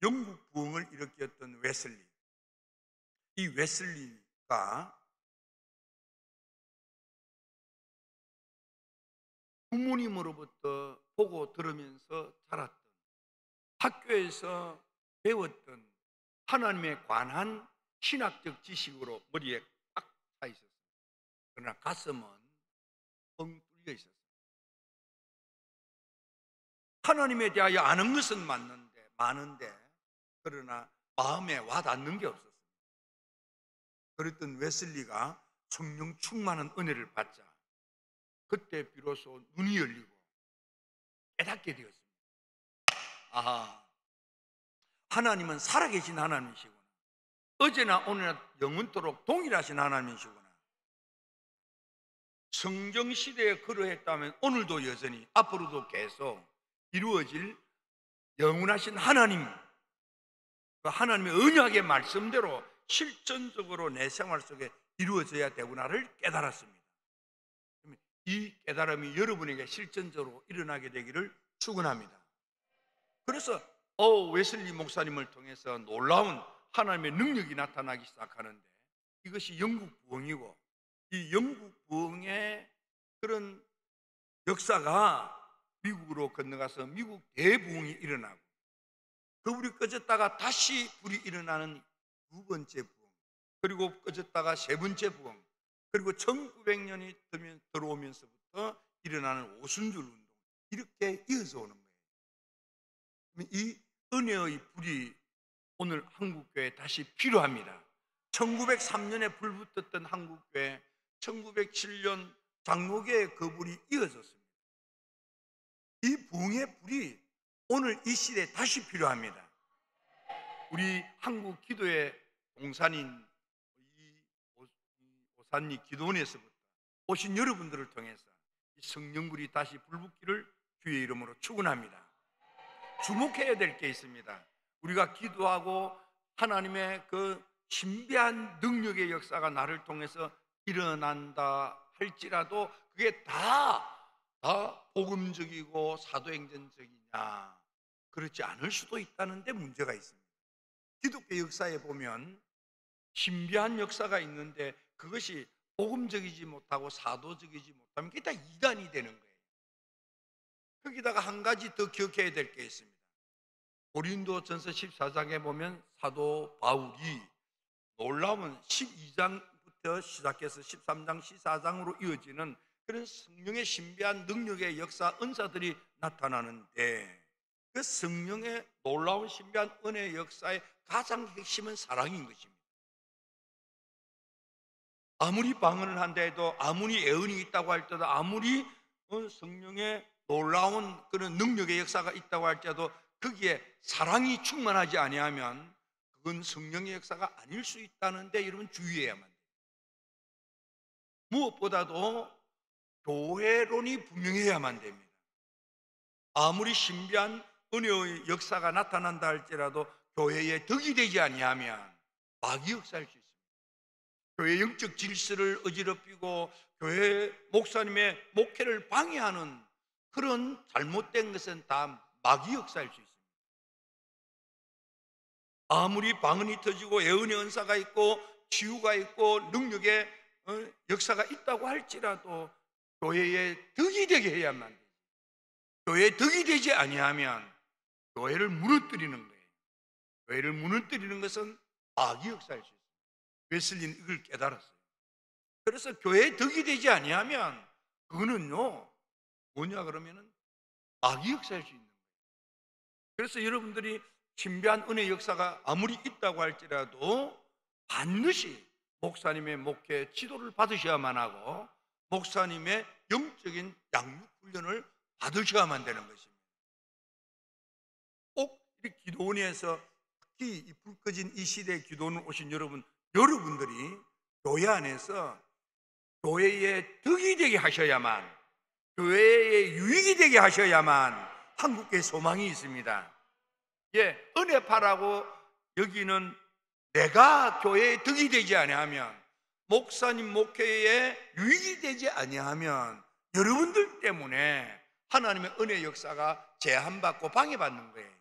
영국 부흥을 일으켰던 웨슬리, 이 웨슬리가 부모님으로부터 보고 들으면서 자랐던, 학교에서 배웠던 하나님에 관한 신학적 지식으로 머리에 꽉 차 있었어요. 그러나 가슴은 뻥 뚫려 있었어요. 하나님에 대하여 아는 것은 많은데 그러나 마음에 와닿는 게 없었어요. 그랬던 웨슬리가 성령 충만한 은혜를 받자 그때 비로소 눈이 열리고 깨닫게 되었습니다. 아하, 하나님은 살아계신 하나님이시구나. 어제나 오늘나 영원토록 동일하신 하나님이시구나. 성경시대에 그러했다면 오늘도 여전히 앞으로도 계속 이루어질 영원하신 하나님, 그 하나님의 언약의 말씀대로 실천적으로 내 생활 속에 이루어져야 되구나를 깨달았습니다. 이 깨달음이 여러분에게 실천적으로 일어나게 되기를 축원합니다. 그래서 웨슬리 목사님을 통해서 놀라운 하나님의 능력이 나타나기 시작하는데, 이것이 영국 부흥이고, 이 영국 부흥의 그런 역사가 미국으로 건너가서 미국 대부흥이 일어나고, 그 불이 꺼졌다가 다시 불이 일어나는 두 번째 부흥, 그리고 꺼졌다가 세 번째 부흥, 그리고 1900년이 들어오면서부터 일어나는 오순절 운동, 이렇게 이어서 오는 거예요. 이 은혜의 불이 오늘 한국교회에 다시 필요합니다. 1903년에 불붙었던 한국교회, 1907년 장로교의 그 불이 이어졌습니다. 이 부흥의 불이 오늘 이 시대에 다시 필요합니다. 우리 한국 기도의 동산인 오산리 기도원에서부터 오신 여러분들을 통해서 이 성령불이 다시 불붙기를 주의 이름으로 축원합니다. 주목해야 될 게 있습니다. 우리가 기도하고 하나님의 그 신비한 능력의 역사가 나를 통해서 일어난다 할지라도 그게 다 복음적이고 사도행전적이냐, 그렇지 않을 수도 있다는 데 문제가 있습니다. 기독교 역사에 보면 신비한 역사가 있는데 그것이 복음적이지 못하고 사도적이지 못하면 그게 다 이단이 되는 거예요. 거기다가 한 가지 더 기억해야 될 게 있습니다. 고린도전서 14장에 보면 사도 바울이 놀라운 12장부터 시작해서 13장, 14장으로 이어지는 그런 성령의 신비한 능력의 역사, 은사들이 나타나는데, 그 성령의 놀라운 신비한 은혜의 역사의 가장 핵심은 사랑인 것입니다. 아무리 방언을 한다 해도, 아무리 예언이 있다고 할 때도, 아무리 성령의 놀라운 그런 능력의 역사가 있다고 할지라도 거기에 사랑이 충만하지 아니하면 그건 성령의 역사가 아닐 수 있다는데 여러분 주의해야만 돼요. 무엇보다도 교회론이 분명해야만 됩니다. 아무리 신비한 은혜의 역사가 나타난다 할지라도 교회에 덕이 되지 아니하면 마귀 역사할 수 있습니다. 교회 영적 질서를 어지럽히고 교회 목사님의 목회를 방해하는 그런 잘못된 것은 다 마귀 역사일 수 있습니다. 아무리 방언이 터지고 예언의 은사가 있고 치유가 있고 능력의 역사가 있다고 할지라도 교회에 덕이 되게 해야만 돼요. 교회에 덕이 되지 아니하면 교회를 무너뜨리는 거예요. 교회를 무너뜨리는 것은 마귀 역사일 수 있어요. 웨슬리는 이걸 깨달았어요. 그래서 교회에 덕이 되지 아니하면 그거는요 뭐냐 그러면은 마귀 역사일 수 있는 거예요. 그래서 여러분들이 신비한 은혜 역사가 아무리 있다고 할지라도 반드시 목사님의 목회 지도를 받으셔야만 하고 목사님의 영적인 양육 훈련을 받으셔야만 되는 것입니다. 꼭 이 기도원에서 특히 이 불 꺼진 이 시대에 기도원 오신 여러분들이 교회 안에서 교회에 덕이 되게 하셔야만, 교회에 유익이 되게 하셔야만 한국교회 소망이 있습니다. 예, 은혜파라고 여기는 내가 교회에 덕이 되지 아니하면, 목사님 목회에 유익이 되지 아니하면 여러분들 때문에 하나님의 은혜 역사가 제한받고 방해받는 거예요.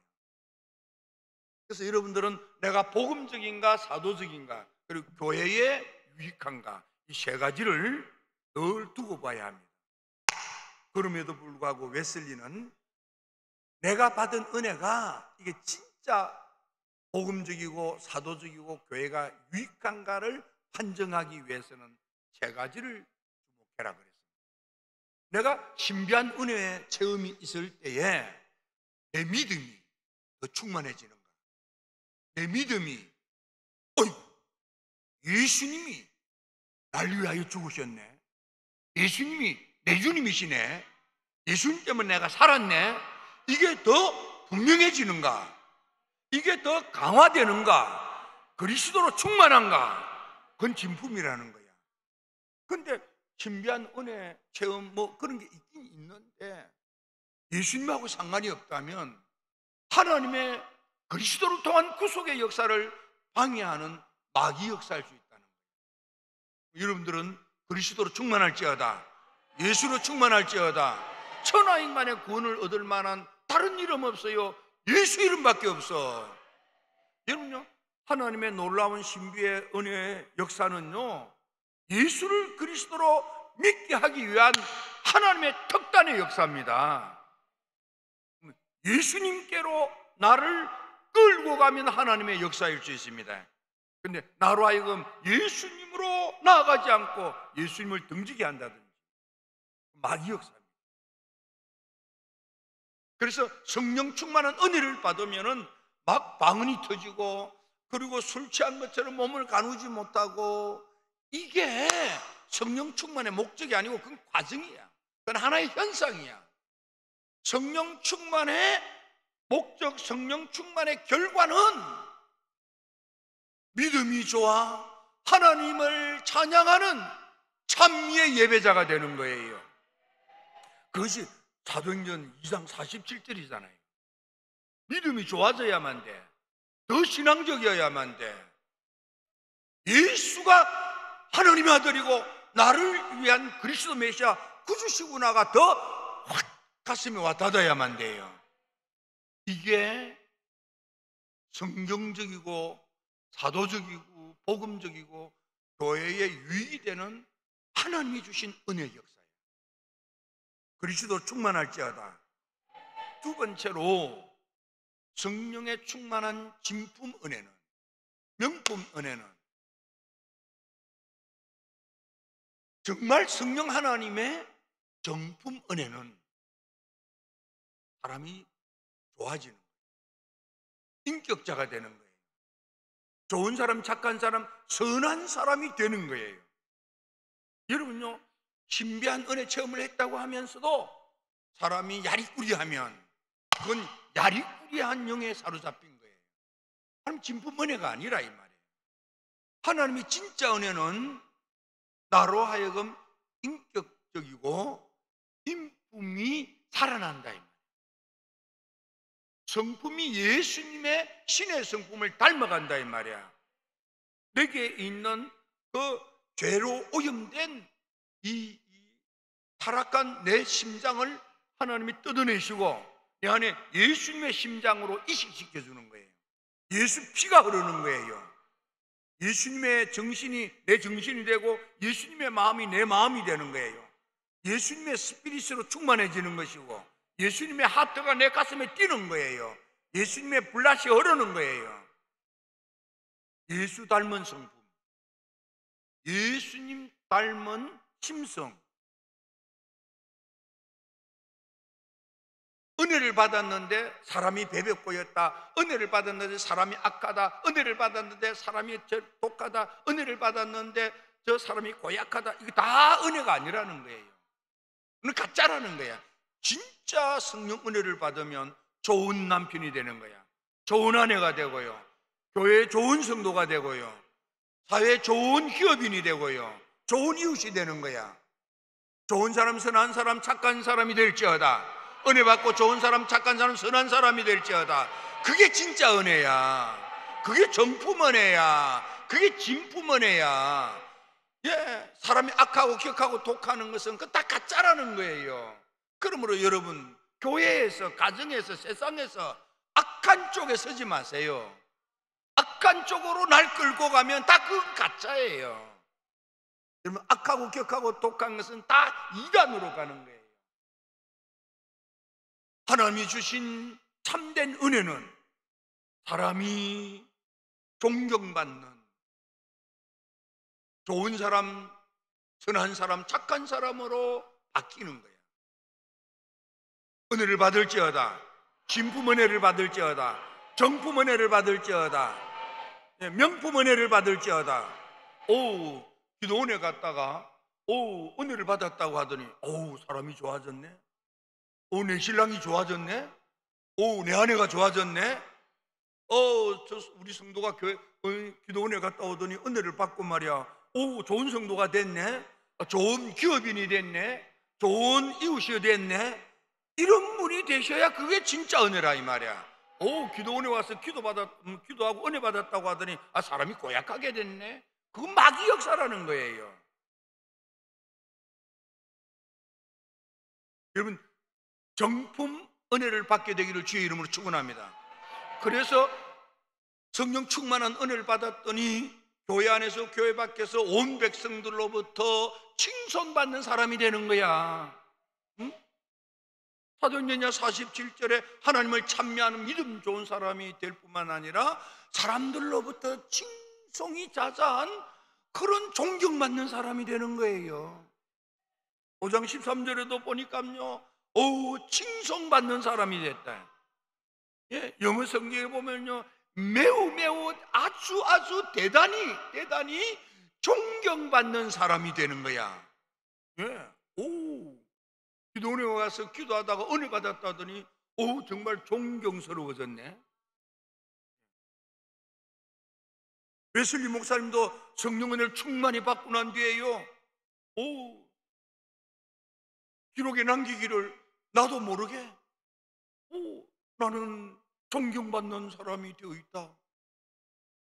그래서 여러분들은 내가 복음적인가 사도적인가 그리고 교회에 유익한가, 이 세 가지를 늘 두고 봐야 합니다. 그럼에도 불구하고 웨슬리는 내가 받은 은혜가 이게 진짜 복음적이고 사도적이고 교회가 유익한가를 판정하기 위해서는 세 가지를 주목해라 그랬습니다. 내가 신비한 은혜의 체험이 있을 때에 내 믿음이 더 충만해지는가, 내 믿음이 예수님이 날 위하여 죽으셨네, 예수님이 내 주님이시네, 예수님 때문에 내가 살았네, 이게 더 분명해지는가, 이게 더 강화되는가, 그리스도로 충만한가, 그건 진품이라는 거야. 그런데 신비한 은혜 체험 뭐 그런 게 있긴 있는데 예수님하고 상관이 없다면 하나님의 그리스도를 통한 구속의 역사를 방해하는 마귀 역사일 수 있다는 거예요. 여러분들은 그리스도로 충만할지어다, 예수로 충만할지어다, 천하인간의 구원을 얻을 만한 다른 이름 없어요. 예수 이름밖에 없어. 여러분요, 하나님의 놀라운 신비의 은혜의 역사는요, 예수를 그리스도로 믿게 하기 위한 하나님의 특단의 역사입니다. 예수님께로 나를 끌고 가면 하나님의 역사일 수 있습니다. 근데 나로 하여금 예수님으로 나아가지 않고 예수님을 등지게 한다든지 마귀 역사입니다. 그래서 성령 충만한 은혜를 받으면은 막 방언이 터지고, 그리고 술 취한 것처럼 몸을 가누지 못하고, 이게 성령 충만의 목적이 아니고 그건 과정이야. 그건 하나의 현상이야. 성령 충만의 목적, 성령 충만의 결과는 믿음이 좋아 하나님을 찬양하는 찬미의 예배자가 되는 거예요. 그것이 사도행전 2장 47절이잖아요. 믿음이 좋아져야만 돼. 더 신앙적이어야만 돼. 예수가 하나님의 아들이고 나를 위한 그리스도 메시아 구주시구나가 더 확 가슴에 와닿아야만 돼요. 이게 성경적이고 사도적이고 복음적이고 교회에 유익이 되는 하나님이 주신 은혜의 역사예요. 그리스도 충만할지어다. 두 번째로, 성령의 충만한 진품 은혜는, 명품 은혜는 정말 성령 하나님의 정품 은혜는 사람이 좋아지는 거예요. 인격자가 되는 거예요. 좋은 사람, 착한 사람, 선한 사람이 되는 거예요. 여러분요, 신비한 은혜 체험을 했다고 하면서도 사람이 야리꾸리하면 그건 야리꾸리한 영에 사로잡힌 거예요. 하나님 진품 은혜가 아니라 이 말이에요. 하나님의 진짜 은혜는 나로 하여금 인격적이고 인품이 살아난다 이 말이에요. 성품이 예수님의 신의 성품을 닮아간다 이 말이야. 내게 있는 그 죄로 오염된 이 타락한 내 심장을 하나님이 뜯어내시고 내 안에 예수님의 심장으로 이식시켜 주는 거예요. 예수 피가 흐르는 거예요. 예수님의 정신이 내 정신이 되고 예수님의 마음이 내 마음이 되는 거예요. 예수님의 스피릿으로 충만해지는 것이고 예수님의 하트가 내 가슴에 뛰는 거예요. 예수님의 블라시 흐르는 거예요. 예수 닮은 성품, 예수님 닮은 심성. 은혜를 받았는데 사람이 배벽고였다. 은혜를 받았는데 사람이 악하다. 은혜를 받았는데 사람이 독하다. 은혜를 받았는데 저 사람이 고약하다. 이거 다 은혜가 아니라는 거예요. 그건 가짜라는 거야. 진짜 성령 은혜를 받으면 좋은 남편이 되는 거야. 좋은 아내가 되고요, 교회에 좋은 성도가 되고요, 사회에 좋은 기업인이 되고요, 좋은 이웃이 되는 거야. 좋은 사람, 선한 사람, 착한 사람이 될지어다. 은혜 받고 좋은 사람, 착한 사람, 선한 사람이 될지어다. 그게 진짜 은혜야. 그게 정품 은혜야. 그게 진품 은혜야. 예, 사람이 악하고 격하고 독하는 것은 그 다 가짜라는 거예요. 그러므로 여러분, 교회에서, 가정에서, 세상에서 악한 쪽에 서지 마세요. 악한 쪽으로 날 끌고 가면 다 그건 가짜예요. 여러분, 악하고 격하고 독한 것은 다 이단으로 가는 거예요. 하나님이 주신 참된 은혜는 사람이 존경받는 좋은 사람, 선한 사람, 착한 사람으로 바뀌는 거예요. 은혜를 받을지어다. 진품 은혜를 받을지어다. 정품 은혜를 받을지어다. 명품 은혜를 받을지어다. 오, 기도원에 갔다가 오, 은혜를 받았다고 하더니 오, 사람이 좋아졌네. 오, 내 신랑이 좋아졌네. 오, 내 아내가 좋아졌네. 우리 성도가 기도원에 갔다 오더니 은혜를 받고 말이야. 오, 좋은 성도가 됐네. 좋은 기업인이 됐네. 좋은 이웃이 됐네. 이런 분이 되셔야 그게 진짜 은혜라 이 말이야. 오, 기도원에 와서 기도하고 은혜 받았다고 하더니 사람이 고약하게 됐네. 그건 마귀 역사라는 거예요. 여러분, 정품 은혜를 받게 되기를 주의 이름으로 축원합니다. 그래서 성령 충만한 은혜를 받았더니 교회 안에서 교회 밖에서 온 백성들로부터 칭송받는 사람이 되는 거야. 응? 사도행전 47절에 하나님을 찬미하는 믿음 좋은 사람이 될 뿐만 아니라 사람들로부터 칭송이 자자한 그런 존경받는 사람이 되는 거예요. 5장 13절에도 보니까요, 칭송받는 사람이 됐다. 예, 영어 성경에 보면요, 매우 아주 대단히 존경받는 사람이 되는 거야. 예, 기도원에 와서 기도하다가 은혜 받았다더니 정말 존경스러워졌네. 웨슬리 목사님도 성령 은혜를 충만히 받고 난 뒤에요, 기록에 남기기를 나도 모르게 나는 존경받는 사람이 되어 있다.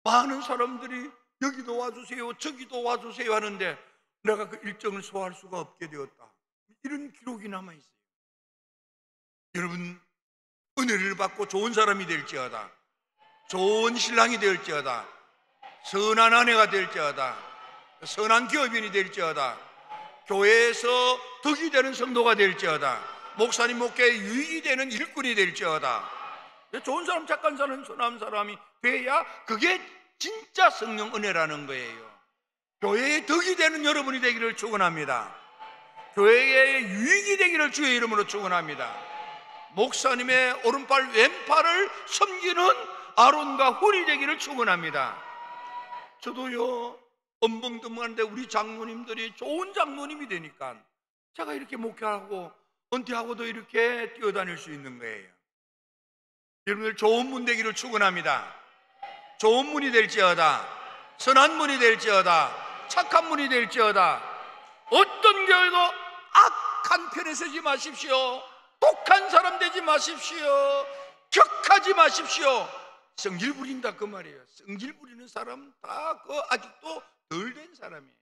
많은 사람들이 여기도 와주세요, 저기도 와주세요 하는데 내가 그 일정을 소화할 수가 없게 되었다. 이런 기록이 남아있어요. 여러분, 은혜를 받고 좋은 사람이 될지어다, 좋은 신랑이 될지어다, 선한 아내가 될지어다, 선한 기업인이 될지어다, 교회에서 덕이 되는 성도가 될지어다, 목사님 목회에 유익이 되는 일꾼이 될지어다, 좋은 사람, 착한 사람, 선한 사람이 돼야 그게 진짜 성령 은혜라는 거예요. 교회에 덕이 되는 여러분이 되기를 축원합니다. 교회에 유익이 되기를 주의 이름으로 축원합니다. 목사님의 오른팔 왼팔을 섬기는 아론과 훌이 되기를 축원합니다. 저도요, 엄벙덤한데 우리 장로님들이 좋은 장로님이 되니까 제가 이렇게 목회하고 은퇴하고도 이렇게 뛰어다닐 수 있는 거예요. 여러분들 좋은 분 되기를 축원합니다. 좋은 분이 될지어다, 선한 분이 될지어다, 착한 분이 될지어다. 어떤 교회도 악한 편에 서지 마십시오. 독한 사람 되지 마십시오. 격하지 마십시오. 성질 부린다 그 말이에요. 성질 부리는 사람 다 아직도 덜 된 사람이에요.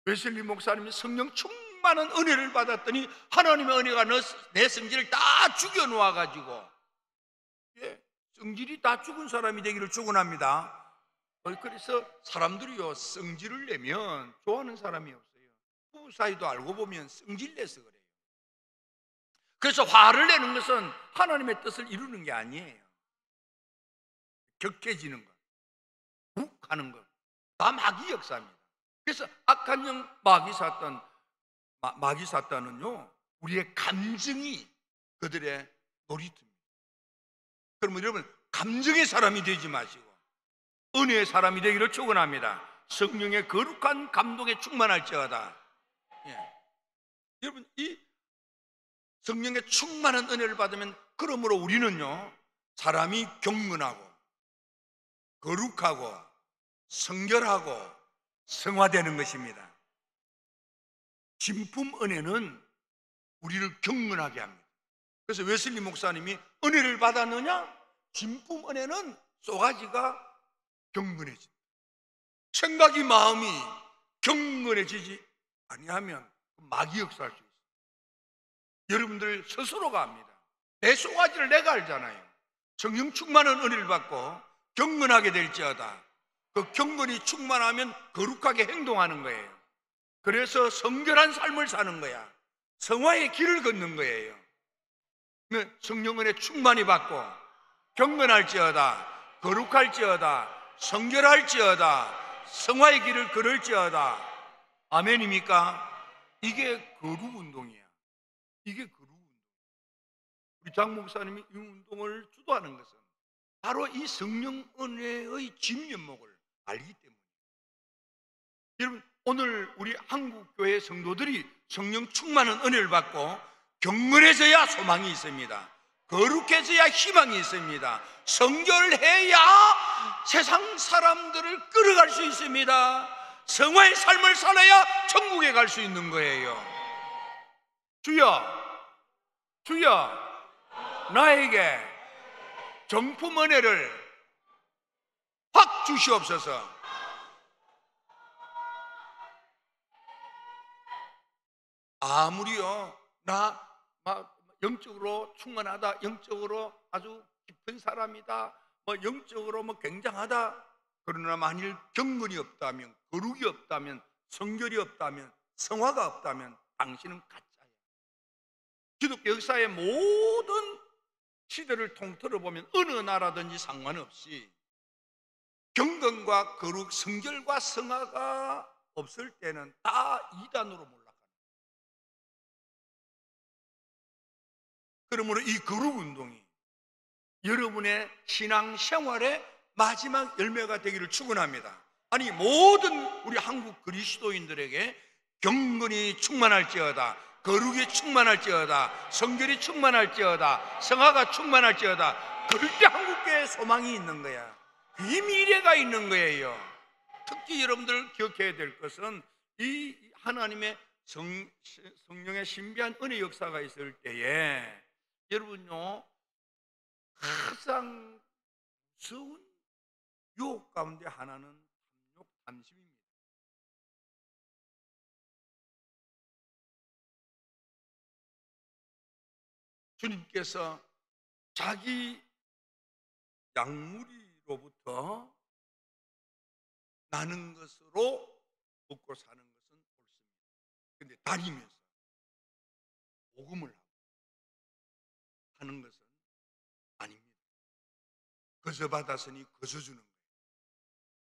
웨슬리 목사님이 성령 충만한 은혜를 받았더니 하나님의 은혜가 내 성질을 다 죽여놓아가지고, 성질이 다 죽은 사람이 되기를 축원합니다. 그래서 사람들이요, 성질을 내면 좋아하는 사람이 없어요. 부부 사이도 알고 보면 성질 내서 그래요. 그래서 화를 내는 것은 하나님의 뜻을 이루는 게 아니에요. 격해지는 것, 욱하는 것, 다 마귀 역사입니다. 그래서 악한 영 마귀 사탄은요, 우리의 감정이 그들의 놀이터입니다. 그러면 여러분, 감정의 사람이 되지 마시고 은혜의 사람이 되기를 축원합니다. 성령의 거룩한 감동에 충만할지어다. 여러분, 이 성령의 충만한 은혜를 받으면 그러므로 우리는요, 사람이 경건하고 거룩하고 성결하고 성화되는 것입니다. 진품 은혜는 우리를 경건하게 합니다. 그래서 웨슬리 목사님이 은혜를 받았느냐? 진품 은혜는 쏘가지가 경건해진다. 생각이, 마음이 경건해지지 아니하면 마귀 역사할 수 있어요. 여러분들 스스로가 압니다. 내 쏘가지를 내가 알잖아요. 성령 충만한 은혜를 받고 경건하게 될지어다. 그 경건이 충만하면 거룩하게 행동하는 거예요. 그래서 성결한 삶을 사는 거야. 성화의 길을 걷는 거예요. 성령 은혜 충만히 받고 경건할지어다, 거룩할지어다, 성결할지어다, 성화의 길을 걸을지어다. 아멘입니까? 이게 거룩 운동이야. 이게 거룩 운동. 우리 장 목사님이 이 운동을 주도하는 것은 바로 이 성령 은혜의 진면목을 알기 때문에. 여러분, 오늘 우리 한국교회 성도들이 성령 충만한 은혜를 받고 경건해져야 소망이 있습니다. 거룩해져야 희망이 있습니다. 성결해야 세상 사람들을 끌어갈 수 있습니다. 성화의 삶을 살아야 천국에 갈 수 있는 거예요. 주여, 주여, 나에게 정품 은혜를 확 주시옵소서. 아무리요, 영적으로 충만하다, 영적으로 아주 깊은 사람이다, 영적으로 굉장하다. 그러나 만일 경건이 없다면, 거룩이 없다면, 성결이 없다면, 성화가 없다면 당신은 가짜야. 기독교 역사의 모든 시대를 통틀어 보면 어느 나라든지 상관없이 경건과 거룩, 성결과 성화가 없을 때는 다 이단으로 몰락합니다. 그러므로 이 거룩 운동이 여러분의 신앙 생활의 마지막 열매가 되기를 축원합니다. 아니, 모든 우리 한국 그리스도인들에게 경건이 충만할지어다, 거룩이 충만할지어다, 성결이 충만할지어다, 성화가 충만할지어다. 그럴 때 한국교회에 소망이 있는 거야. 이 미래가 있는 거예요. 특히 여러분들 기억해야 될 것은 이 하나님의 성령의 신비한 은혜 역사가 있을 때에 여러분요, 가장 무서운 유혹 가운데 하나는 탐욕, 탐심입니다. 주님께서 자기 양무리로부터 나는 것으로 먹고 사는 것은 옳습니다. 그런데 다니면서 복음을 하는 것은 아닙니다. 거저 받았으니 거저 주는 거예요.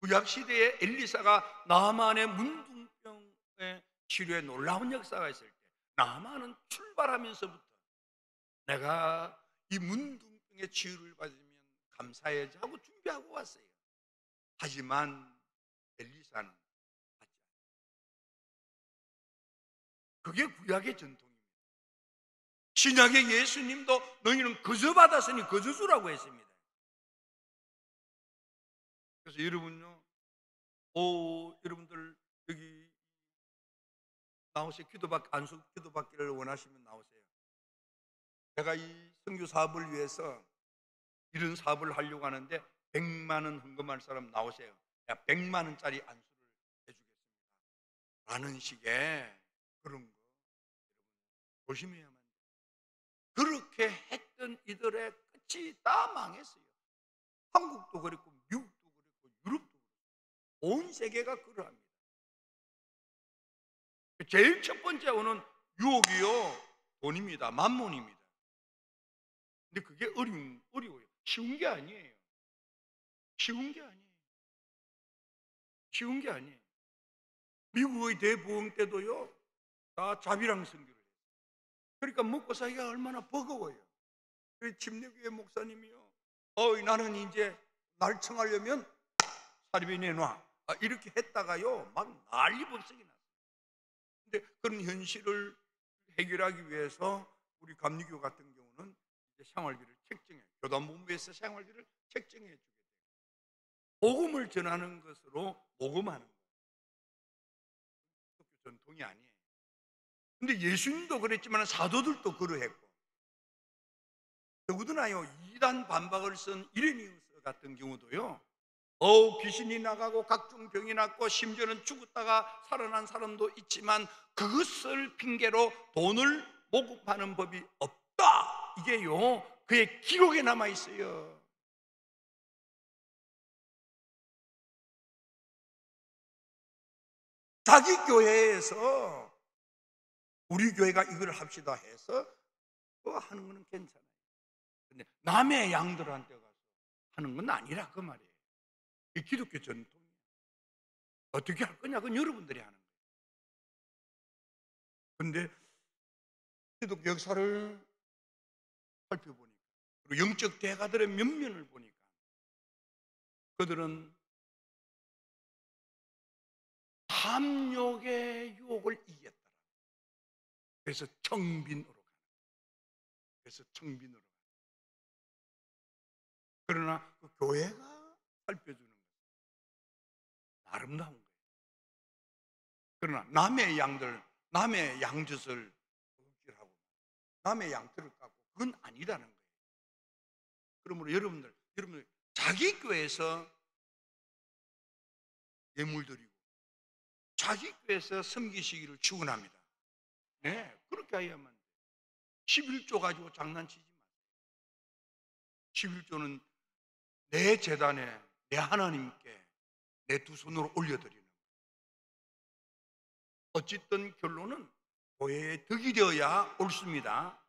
구약 시대에 엘리사가 나아만의 문둥병의 치료에 놀라운 역사가 있을 때 나아만은 출발하면서부터 내가 이 문둥병의 치유를 받으면 감사해야지 하고 준비하고 왔어요. 하지만 엘리사는 받지 않았어요. 그게 구약의 전통입니다. 신약의 예수님도 너희는 거저 받았으니 거저 주라고 했습니다. 그래서 여러분요, 여러분들 여기 나오세요. 안수 기도받기를 원하시면 나오세요. 제가 이 선교 사업을 위해서 이런 사업을 하려고 하는데 100만 원 헌금할 사람 나오세요. 내가 100만 원짜리 안수를 해주겠습니다 라는 식의 그런 거 조심해야만 돼요. 그렇게 했던 이들의 끝이 다 망했어요. 한국도 그랬고 미국도 그랬고 유럽도 그랬고 온 세계가 그러합니다. 제일 첫 번째 오는 유혹이요, 돈입니다. 만몬입니다. 근데 그게 어려워요. 쉬운 게 아니에요. 쉬운 게 아니에요. 쉬운 게 아니에요. 미국의 대부흥 때도요, 다 자비랑 선교를 해요. 그러니까 먹고 살기가 얼마나 버거워요. 그래서 침례교회 목사님이요, 나는 이제 날 청하려면 사립에 내놔, 이렇게 했다가요 막 난리 법석이 났어요. 근데 그런 현실을 해결하기 위해서 우리 감리교 같은 경우는 이제 생활비를 책정해, 교단본부에서 생활비를 책정해 주게 돼요. 복음을 전하는 것으로 모금하는 거예요. 전통이 아니에요. 근데 예수님도 그랬지만 사도들도 그러했고, 더구나요 이단 반박을 쓴 이레니우스 같은 경우도요, 귀신이 나가고 각종 병이 났고 심지어는 죽었다가 살아난 사람도 있지만 그것을 핑계로 돈을 모금하는 법이 없다, 이게요 그의 기록에 남아 있어요. 자기 교회에서 우리 교회가 이걸 합시다 해서 그거 하는 거는 괜찮아요. 근데 남의 양들한테 가서 하는 건 아니라 그 말이에요. 이 기독교 전통이에요. 어떻게 할 거냐, 그건 여러분들이 하는 거예요. 근데 기독교 역사를 살펴보니까, 그리고 영적 대가들의 면면을 보니까 그들은 탐욕의 유혹을 이겼다. 그래서 청빈으로 가는 거예요. 그래서 청빈으로 가는 거예요. 그러나 그 교회가 살펴주는 거예요. 아름다운 거예요. 그러나 남의 양들, 남의 양젖을 먹질하고 남의 양털을 깎고 그건 아니라는 거예요. 그러므로 여러분들 자기 교회에서 예물 드리고 자기 교회에서 섬기시기를 축원합니다. 네, 그렇게 해야만 돼요. 11조 가지고 장난치지 마. 11조는 내 재단에 내 하나님께 내 두 손으로 올려드리는 거예요. 어쨌든 결론은 교회에 덕이 되어야 옳습니다.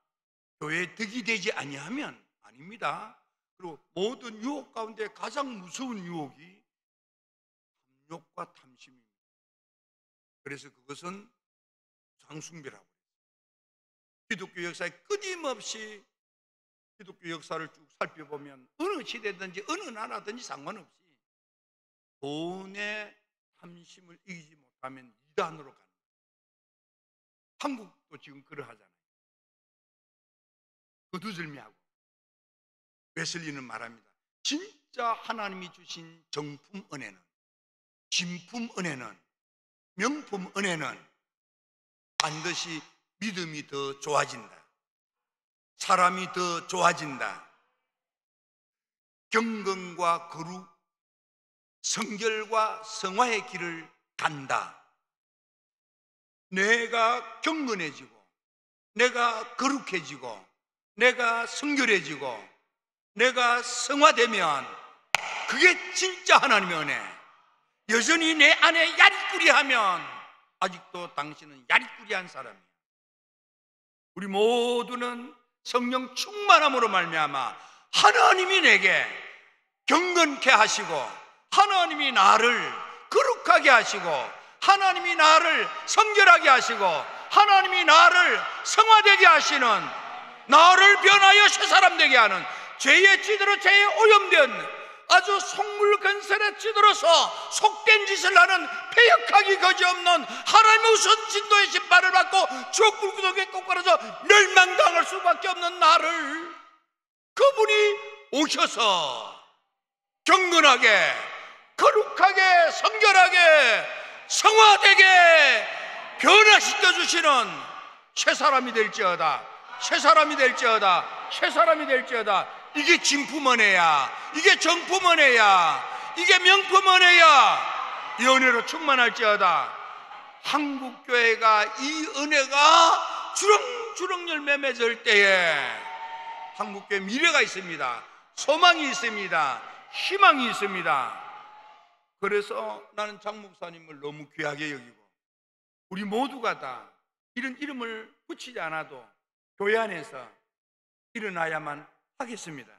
교회에 덕이 되지 아니하면 아닙니다. 그리고 모든 유혹 가운데 가장 무서운 유혹이 탐욕과 탐심입니다. 그래서 그것은 우상숭배라고 해요. 기독교 역사에 끊임없이 기독교 역사를 쭉 살펴보면 어느 시대든지 어느 나라든지 상관없이 돈의 탐심을 이기지 못하면 이단으로 가는 거예요. 한국도 지금 그러하잖아요. 거두절미하고. 웨슬리는 말합니다. 진짜 하나님이 주신 정품 은혜는, 진품 은혜는, 명품 은혜는 반드시 믿음이 더 좋아진다. 사람이 더 좋아진다. 경건과 거룩, 성결과 성화의 길을 간다. 내가 경건해지고, 내가 거룩해지고, 내가 성결해지고, 내가 성화되면 그게 진짜 하나님의 은혜. 여전히 내 안에 야리꾸리하면 아직도 당신은 야리꾸리한 사람이야. 우리 모두는 성령 충만함으로 말미암아 하나님이 내게 경건케 하시고, 하나님이 나를 거룩하게 하시고, 하나님이 나를 성결하게 하시고, 하나님이 나를 성화되게 하시는, 나를 변하여 새사람 되게 하는, 죄의 찌들어 죄에 오염된 아주 속물건설에 찌들어서 속된 짓을 하는 폐역하기 거지없는 하나님의 우선 진도의 신발을 받고 주옥 불구덩이에 꼬꾸라져 멸망당할 수밖에 없는 나를 그분이 오셔서 경건하게, 거룩하게, 성결하게, 성화되게 변화시켜주시는 새사람이 될지어다. 새사람이 될지어다. 새사람이 될지어다. 이게 진품 은혜야. 이게 정품 은혜야. 이게 명품 은혜야. 이 은혜로 충만할지어다. 한국교회가 이 은혜가 주렁주렁 열매 맺을 때에 한국교회 미래가 있습니다. 소망이 있습니다. 희망이 있습니다. 그래서 나는 장 목사님을 너무 귀하게 여기고, 우리 모두가 다 이런 이름을 붙이지 않아도 교회 안에서 일어나야만 하겠습니다.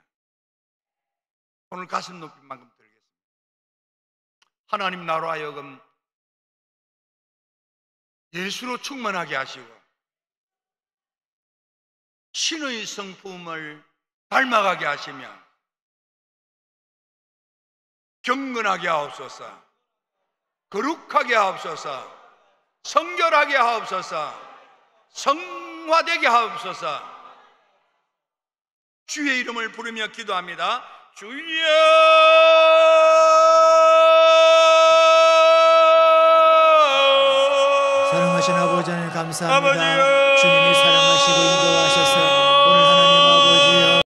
오늘 가슴 높인 만큼 드리겠습니다. 하나님 나로 하여금 예수로 충만하게 하시고 신의 성품을 닮아가게 하시며 경건하게 하옵소서, 거룩하게 하옵소서, 성결하게 하옵소서, 성화되게 하옵소서. 주의 이름을 부르며 기도합니다. 주여! 사랑하신 아버지 하나님 감사합니다. 아버지여! 주님이 사랑하시고 인도하셔서 오늘 하나님 아버지여